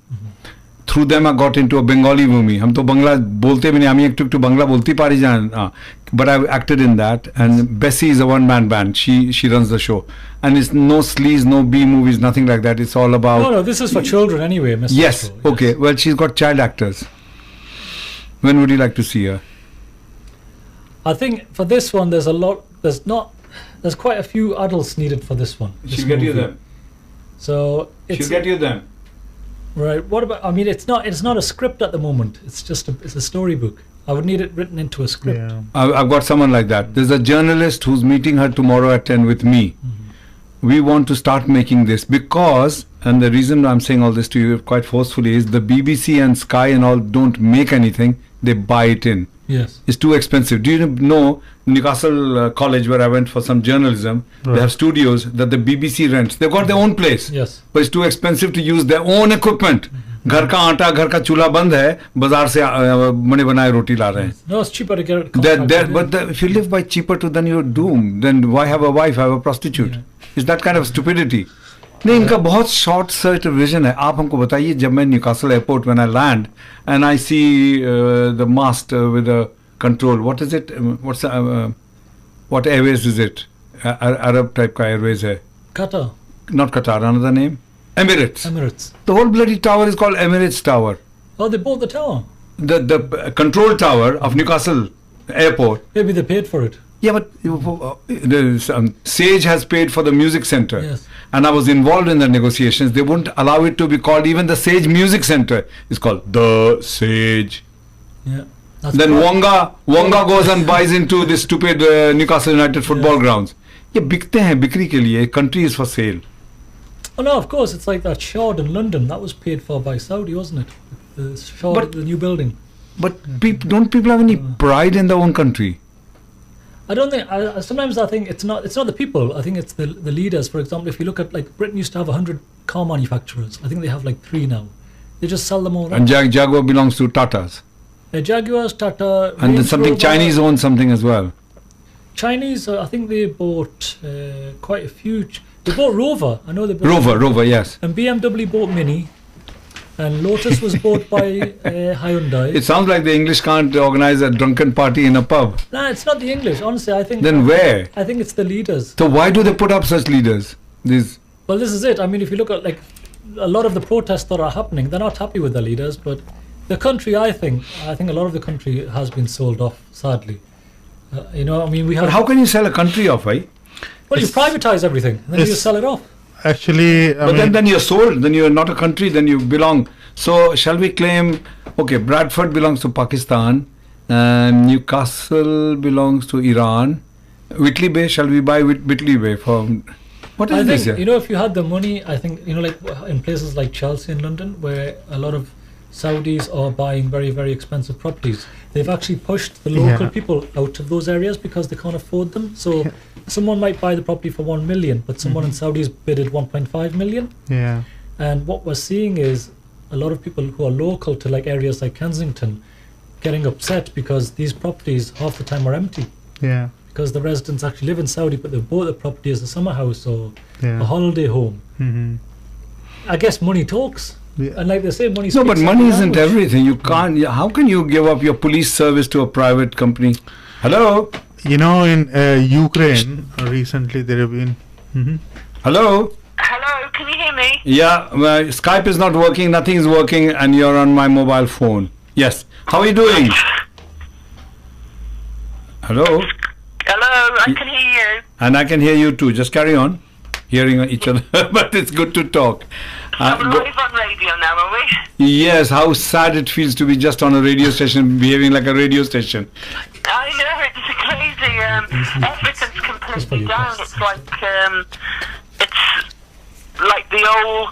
Through them, I got into a Bengali movie. हम तो बंगला बोलते भी नहीं. हम एक टुक बंगला बोलती पारी जान. But I've acted in that. And Bessie is a one-man band. She runs the show. And it's no sleaze, no B movies, nothing like that. It's all about... No, this is for children anyway, Mr. Yes. Show. Okay. Yes. Well, she's got child actors. When would you like to see her? I think for this one, there's quite a few adults needed for this one. She'll get you them. So she'll get you them. Right. What about? I mean, it's not a script at the moment. It's just it's a storybook. I would need it written into a script. Yeah. I've got someone like that. There's a journalist who's meeting her tomorrow at 10 with me. We want to start making this because, and the reason I'm saying all this to you quite forcefully is the BBC and Sky and all don't make anything. They buy it in. Yes. It's too expensive. Do you know Newcastle College, where I went for some journalism, they have studios that the BBC rents. They've got their own place. Yes. But it's too expensive to use their own equipment. घर का आटा घर का चूल्हा बंद है बाजार से बने बनाए रोटी ला रहे हैं. No, it's cheaper to get it. But if you live by cheaper to, then you're doomed. Then why have a wife, have a prostitute? Yeah. It's that kind of stupidity. नहीं इनका बहुत short sight vision है. आप हमको बताइए जब मैं Newcastle airport when I land and I see the mast with the control. What is it? What airways is it? Arab type का airways है. Qatar. Not Qatar. Another name. Emirates. Emirates. The whole bloody tower is called Emirates Tower. Oh, they bought the tower. The control tower of Newcastle airport. Maybe they paid for it. Yeah, but Sage has paid for the music center. Yes. And I was involved in the negotiations. They wouldn't allow it to be called even the Sage Music Center. It's called the Sage. Yeah. Then Wonga goes and buys into this stupid Newcastle United football grounds. ये बिकते हैं बिक्री के लिए. Country is for sale. Oh no, of course, it's like that Shard in London. That was paid for by Saudi, wasn't it? The Shard, the new building. But don't people have any pride in their own country? I don't think. Sometimes I think it's not the people. I think it's the leaders. For example, if you look at like Britain used to have 100 car manufacturers. I think they have like 3 now. They just sell them all. And Jaguar belongs to Tatas. Jaguars, Tata. And then something Rover, Chinese owns something as well. Chinese, I think they bought quite a few. They bought Rover. I know they bought Rover, yes. And BMW bought Mini. And Lotus was bought by Hyundai. It sounds like the English can't organize a drunken party in a pub. No, it's not the English. Honestly, I think. Then where? I think it's the leaders. So why do they put up such leaders? Well, this is it. I mean, if you look at like a lot of the protests that are happening, they're not happy with the leaders. But the country, I think a lot of the country has been sold off, sadly. I mean, we have. But how can you sell a country off, eh? Well, you privatize everything, and then you sell it off. Actually, then you're sold. Then you're not a country. Then you belong. So shall we claim? Okay, Bradford belongs to Pakistan, and Newcastle belongs to Iran. Whitley Bay, shall we buy Whitley Bay for? What is this? I think, if you had the money, I think like in places like Chelsea and London, where a lot of Saudis are buying very, very expensive properties, they've actually pushed the local people out of those areas because they can't afford them. So someone might buy the property for 1 million, but someone in Saudi's bidded 1.5 million. Yeah. And what we're seeing is a lot of people who are local to like areas like Kensington getting upset because these properties half the time are empty. Yeah. Because the residents actually live in Saudi, but they bought the property as a summer house or a holiday home. Mm-hmm. I guess money talks. Yeah. And like they say, money. No, but money isn't everything. You can't. How can you give up your police service to a private company? Hello. In Ukraine recently there have been. Hello. Hello, can you hear me? Yeah, Skype is not working. Nothing is working, and you're on my mobile phone. Yes. How are you doing? Hello. Hello, I can hear you. And I can hear you too. Just carry on. Hearing each other, but it's good to talk. We're live on radio now, are we? Yes, how sad it feels to be just on a radio station, behaving like a radio station. I know, it's crazy. Everything's completely down. It's like the old,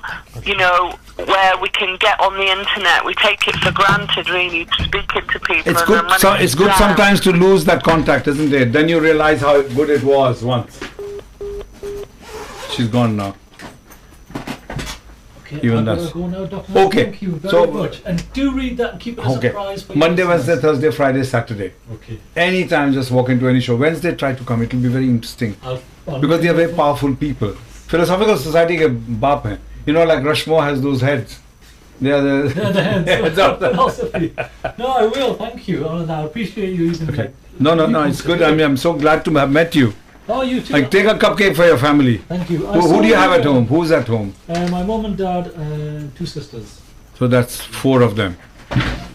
where we can get on the internet. We take it for granted, really, speaking to people. It's good. It's good sometimes to lose that contact, isn't it? Then you realize how good it was once. She's gone now. Okay, even that's go now, Dr. Okay. Thank you very much. And do read that and keep it a surprise for Monday, you. Wednesday, Thursday, Friday, Saturday. Okay. Anytime, just walk into any show. Wednesday, try to come. It will be very interesting. Because they are very powerful people. Philosophical Society ke baap hain. Like Rushmore has those heads. They are the heads of philosophy. No, I will. Thank you. I appreciate you using it. No. It's good. I mean, I'm so glad to have met you. Oh, you too. Like, take a cupcake for your family. Thank you. Who do you have at home? Who's at home? My mom and dad, 2 sisters. So that's 4 of them.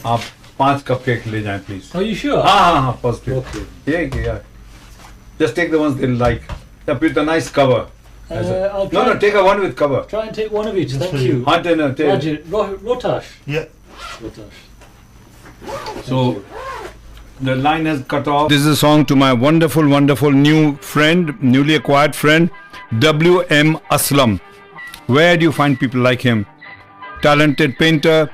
5 cupcakes le jaye, please. Are you sure? Positive. Okay. Yeah. Just take the ones they like. With a nice cover. No, take a one with cover. Try and take one of each. Thank you. Rotash. Yeah. Rotash. So the line has cut off. This is a song to my wonderful new friend, newly acquired friend, W.M. Aslam. Where do you find people like him? Talented painter,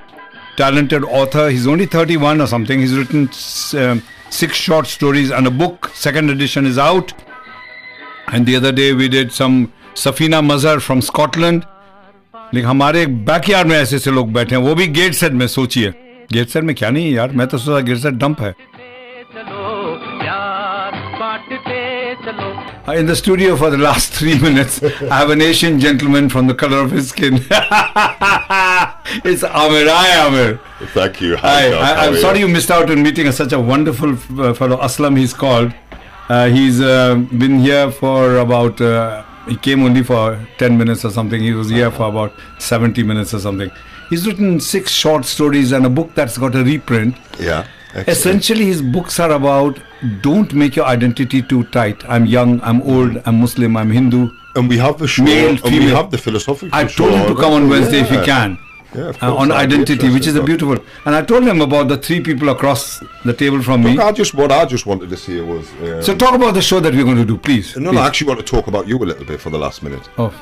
talented author. He's only 31 or something. He's written 6 short stories and a book. 2nd edition is out. And the other day we did some Safina Mazhar from Scotland. लेकिन हमारे backyard में ऐसे लोग बैठे हैं, वो भी get set में. सोचिए गेट सेट में क्या नहीं है यार, मैं तो सोचा गेट सेट डंप है. In the studio for the last 3 minutes, I have an Asian gentleman from the color of his skin. It's Amir. Hi, Amir. Thank you. I'm sorry you missed out on meeting such a wonderful fellow. Aslam, he's called. He's been here for about, he came only for 10 minutes or something. He was here for about 70 minutes or something. He's written 6 short stories and a book that's got a reprint. Yeah. Excellent. Essentially, his books are about don't make your identity too tight. I'm young, I'm old, I'm Muslim, I'm Hindu. And we have the show, male, female. And we have the philosophical I told him to come on Wednesday if he can. Yeah, of course, on identity, which is a beautiful. And I told him about the 3 people across the table from me. What I just wanted to say was. So talk about the show that we're going to do, please. No, I actually want to talk about you a little bit for the last minute. Oh.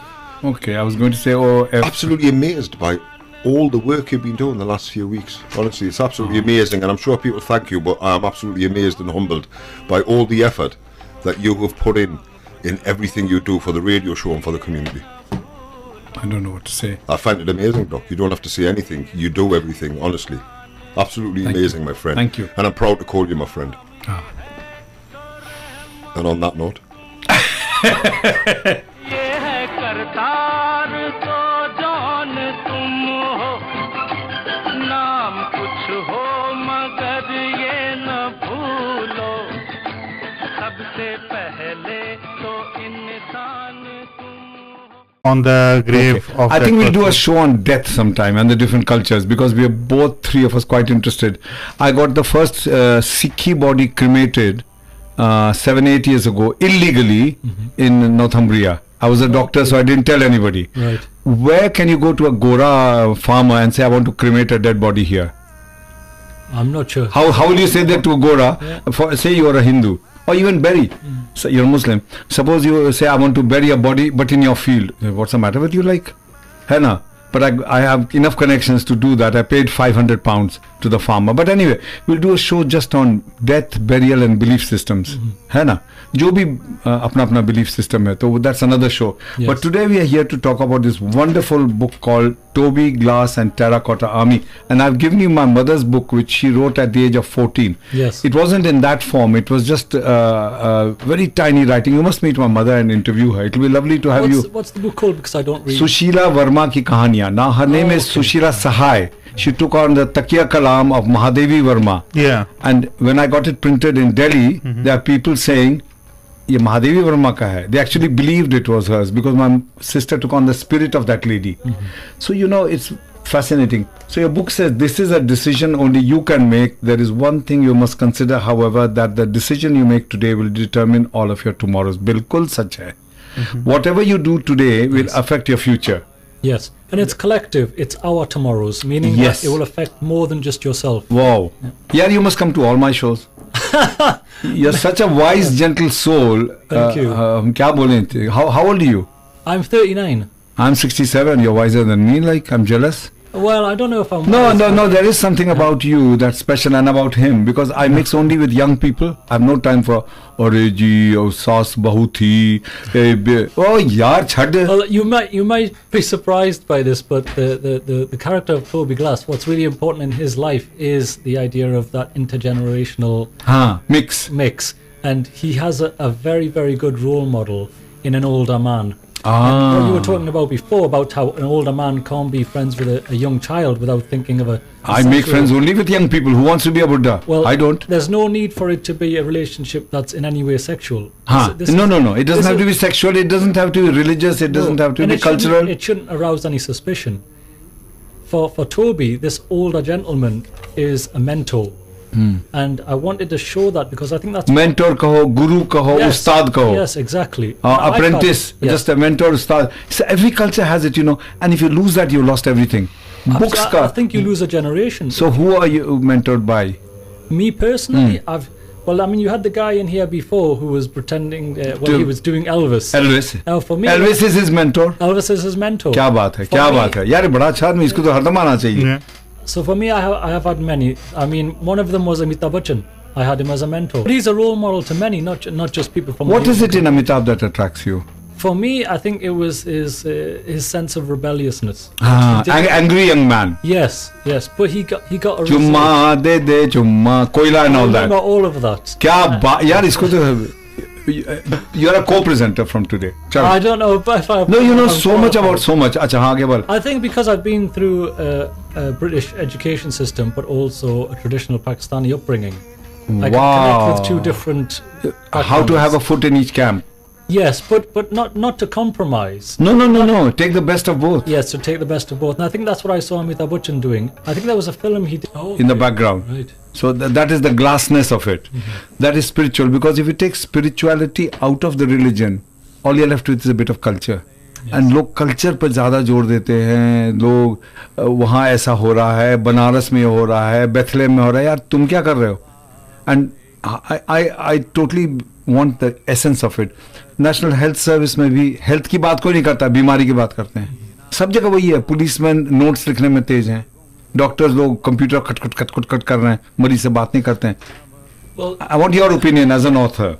Okay, I was going to say Absolutely amazed by all the work you've been doing the last few weeks. Honestly, it's absolutely amazing, and I'm sure people thank you, but I'm absolutely amazed and humbled by all the effort that you have put in everything you do for the radio show and for the community. I don't know what to say. I find it amazing, Doc. You don't have to say anything. You do everything, honestly. Absolutely amazing, my friend. Thank you. And I'm proud to call you my friend. And on that note... On the grave of I that think we'll do a person. show on death sometime and the different cultures, because we are both, three of us, quite interested. I got the first Sikhi body cremated 7-8 years ago illegally in Northumbria. I was a doctor, so I didn't tell anybody. Right. Where can you go to a Gora farmer and say, I want to cremate a dead body here? I'm not sure. How will you say that to a Gora? For, say you are a Hindu, or even bury. So you're a Muslim. Suppose you say, I want to bury a body, but in your field. What's the matter with you? Like, Henna. But I have enough connections to do that. I paid £500 to the farmer. But anyway, we'll do a show just on death, burial and belief systems. है ना? जो भी अपना belief system है, तो that's another show. Yes. But today we are here to talk about this wonderful book called Toby, Glass and Terracotta Army. And I've given you my mother's book, which she wrote at the age of 14. Yes. It wasn't in that form. It was just very tiny writing. You must meet my mother and interview her. It will be lovely to have you. What's the book called? Because I don't read. Sushila Verma ki kahaniyan. Now her name is Sushila Sahai. She took on the Takiya Kalam of Mahadevi Verma. Yeah. And when I got it printed in Delhi, there are people saying, ये महादेवी वर्मा का है. They actually believed it was hers because my sister took on the spirit of that lady. So you know, it's fascinating. So your book says this is a decision only you can make. There is one thing you must consider, however, that the decision you make today will determine all of your tomorrows. बिल्कुल सच है. Whatever you do today will affect your future. Yes, and it's collective. It's our tomorrows, meaning Yes. that it will affect more than just yourself. Wow. Yeah, you must come to all my shows. You're such a wise, gentle soul. Thank you. क्या बोलें? How old are you? I'm 39. I'm 67. You're wiser than me. Like, I'm jealous. Well, I don't know if I'm... No. There is something about you that's special, and about him, because I mix only with young people. I have no time for "Aure ji, oh saas bahu thi." Oh, yaar, chhad. Well, you might be surprised by this, but the character of Toby Glass, what's really important in his life is the idea of that intergenerational Mix. and he has a very, very good role model in an older man. And what you were talking about before, about how an older man can't be friends with a young child without thinking of I make friends only with young people. Who wants to be a Buddha? Well, I don't. There's no need for it to be a relationship that's in any way sexual. No. It doesn't have to be sexual. It doesn't have to be religious. It doesn't have to be cultural. It shouldn't arouse any suspicion. For Toby, this older gentleman is a mentor. And I wanted to show that because I think that's... Mentor kaho, guru kaho, Yes. ustad kaho. Yes, exactly. Apprentice, Yes. just a mentor, ustad. So every culture has it, you know. And if you lose that, you lost everything. Books I think you lose a generation. So who are you mentored by? Me personally, you had the guy in here before who was pretending, he was doing Elvis. Elvis. Now for me, Elvis is his mentor. Elvis is his mentor. क्या बात है, क्या बात है. यार बड़ा अच्छा आदमी, इसको तो हरदम आना चाहिए. So for me, I have had many. I mean, one of them was Amitabh Bachchan. I had him as a mentor. But he's a role model to many, not just people from... What is it in Amitabh that attracts you? For me, I think it was his sense of rebelliousness. Angry young man. Yes. But he got a Chumma de chumma, koila and all that. I remember all of that. क्या बात यार इसको तो you're a co-presenter from today. Chalo. I don't know if I... No, you know so much about so much. अच्छा हाँ आगे बढ़. I think because I've been through a British education system, but also a traditional Pakistani upbringing. I can connect with two different how to have a foot in each camp. Yes, but not to compromise. No. Take the best of both. Yes, to take the best of both. And I think that's what I saw Amitabh Bachchan doing. I think there was a film he did. In the background. Right. So that is the glassness of it. That is spiritual, because if you take spirituality out of the religion, all you're left with is a bit of culture. Yes. And लोग culture पर ज़्यादा जोर देते हैं. लोग वहाँ ऐसा हो रहा है, बनारस में हो रहा है, बेथलेम में हो रहा है. यार तुम क्या कर रहे हो? And I totally want the essence of it. National Health Service में भी health की बात कोई नहीं करता, बीमारी की बात करते हैं. सब जगह वही है. पुलिसमैन नोट्स लिखने में तेज हैं. डॉक्टर्स लोग कंप्यूटर कट कर रहे हैं, मरीज से बात नहीं करते हैं. Well, I want your opinion as an author.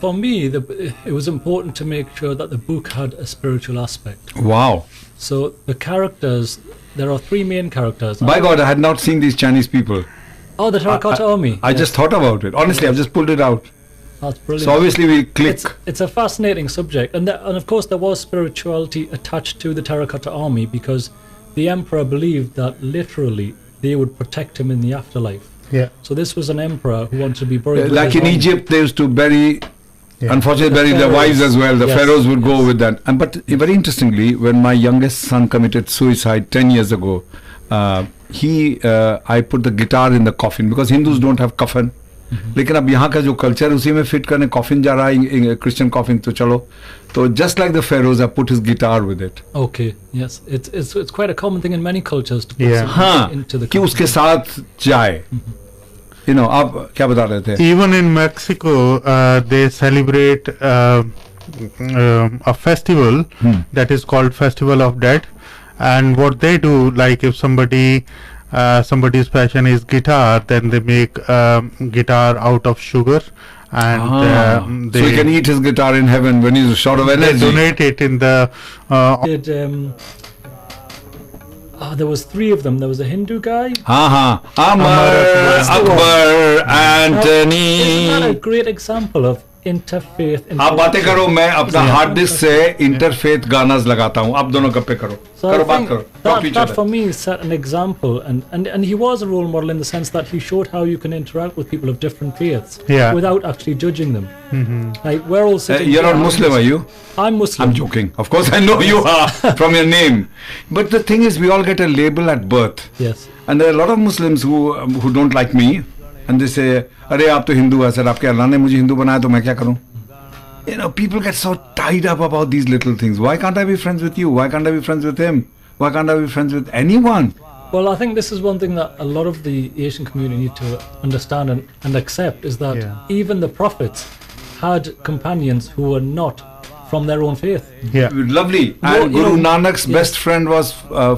For me, it was important to make sure that the book had a spiritual aspect. Wow. So the characters, there are three main characters. By God, I had not seen these Chinese people. Oh, the Terracotta Army. I just thought about it. Honestly, I've just pulled it out. That's brilliant. So obviously we click. It's a fascinating subject, and of course there was spirituality attached to the Terracotta Army because the emperor believed that literally they would protect him in the afterlife. Yeah. So this was an emperor who wanted to be buried. with Like his in army. Egypt, they used to bury, unfortunately, bury their pharaohs. wives as well. The Yes, pharaohs would go yes. with that. But very interestingly, when my youngest son committed suicide 10 years ago, I put the guitar in the coffin because Hindus don't have coffin. लेकिन अब यहाँ का जो culture उसी में fit करने coffin जा रहा है क्रिश्चियन कॉफिन तो चलो तो just like the pharaohs I put his guitar with it. Okay, yes, it's quite a common thing in many cultures to put Yeah. something into the कि coffin. उसके साथ जाए. You know, आप क्या बता रहे थे? Even in Mexico, they celebrate a festival that is called Festival of Dead, and what they do, like if somebody's passion is guitar, then they make guitar out of sugar, and so he can eat his guitar in heaven when he's short of energy. they donate it in the. There was three of them. There was a Hindu guy. Amar, Akbar, Anthony. Isn't that a great example of interfaith? आप बातें करो मैं अपना hard disk से interfaith गानास लगाता हूँ आप दोनों गप्पे करो So करो I बात think करो talk to each that other. for me set an example, and he was a role model in the sense that he showed how you can interact with people of different faiths without actually judging them. Like we're all sitting. You're not here, Muslim, are you? I'm Muslim. I'm joking. Of course, I know you are from your name. But the thing is, we all get a label at birth. Yes. And there are a lot of Muslims who don't like me, and they say, "अरे आप तो हिंदू है sir, आपके अल्लाह ने मुझे हिंदू बनाया तो मैं क्या करूं?" You know, people get so tied up about these little things. Why can't I be friends with you? Why can't I be friends with him? Why can't I be friends with anyone? Well, I think this is one thing that a lot of the Asian community need to understand and accept is that even the prophets had companions who were not from their own faith. Yeah. Lovely. And Guru Nanak's best friend was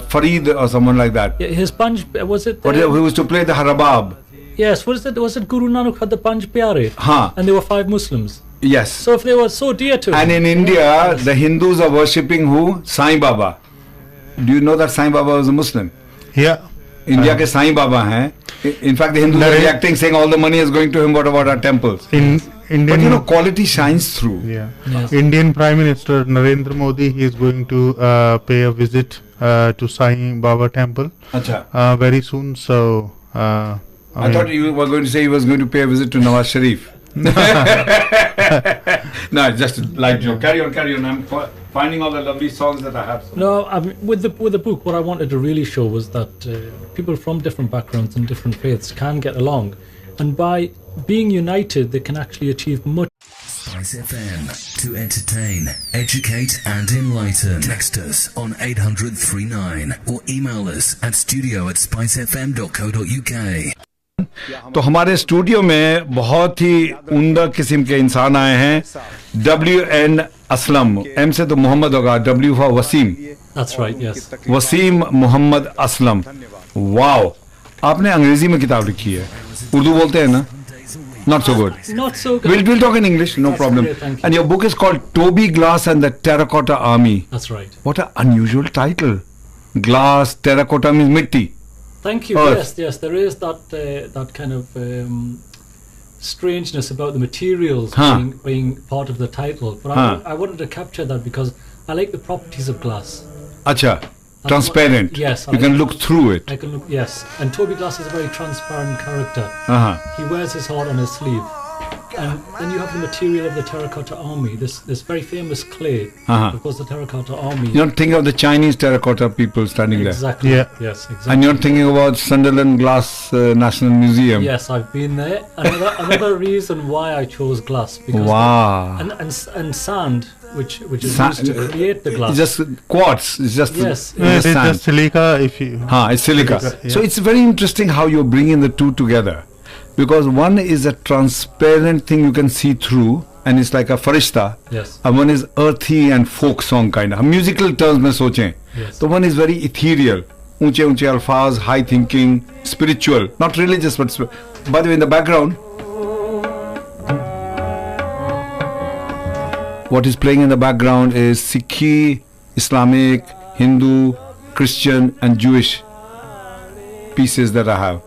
Farid or someone like that. His Panj, was it? Who used to play the harabab. Yes, was it Guru Nanak had the Panj Pyare? Huh. And there were 5 Muslims. Yes. So if they were so dear to And him, in India, the Hindus are worshipping who? Sai Baba. Do you know that Sai Baba was a Muslim? Yeah. India के Sai Baba हैं. In fact, the Hindus are reacting, saying all the money is going to him. What about our temples? Indian, but you know, quality shines through. Yeah. Yes. Indian Prime Minister Narendra Modi, he is going to pay a visit to Sai Baba temple very soon. So I thought you were going to say he was going to pay a visit to Nawaz Sharif. No, just a light joke. Carry on. I'm finding all the lovely songs that I have. No, I mean, with the book, what I wanted to really show was that people from different backgrounds and different faiths can get along, and by being united, they can actually achieve much. Spice FM to entertain, educate and enlighten. Text us on 80039 or email us at studio@spicefm.co.uk. तो हमारे studio में बहुत ही उम्दा किस्म के इंसान आए हैं. WN असलम, M से तो मोहम्मद होगा, W for Wasim. That's right, yes. Wasim Mohammad Aslam. Wow, आपने अंग्रेजी में किताब लिखी है. उर्दू बोलते हैं ना? Not so good. Not so good. We'll talk in English, no problem. Great, thank you. And your book is called Toby Glass and the Terracotta Army. That's right. What an unusual title. Glass, terracotta means mitti. Thank you. Earth. Yes, there is that kind of strangeness about the materials being part of the title. But I wanted to capture that because I like the properties of glass. Acha, transparent. Yes. You can look through it. I can look, yes. And Toby Glass is a very transparent character. He wears his heart on his sleeve. And then you have the material of the Terracotta Army, this very famous clay. Of course, the Terracotta Army. You're not thinking of the Chinese terracotta people standing exactly. there. Yeah. Yes, exactly. And you're thinking about Sunderland Glass National Museum. Yes, I've been there. Another reason why I chose glass because and sand, which is used to create the glass. It's just quartz. It's just yes. It's sand. just silica. If you it's silica. Yeah. So it's very interesting how you're bringing the two together. Because one is a transparent thing you can see through, and it's like a farishta. Yes. And one is earthy and folk song kind of. Musical terms mein sochein. Yes. So one is very ethereal. Unche unche alfaz, high thinking, spiritual. Not religious, but by the way, in the background, what is playing in the background is Sikhi, Islamic, Hindu, Christian and Jewish pieces that I have.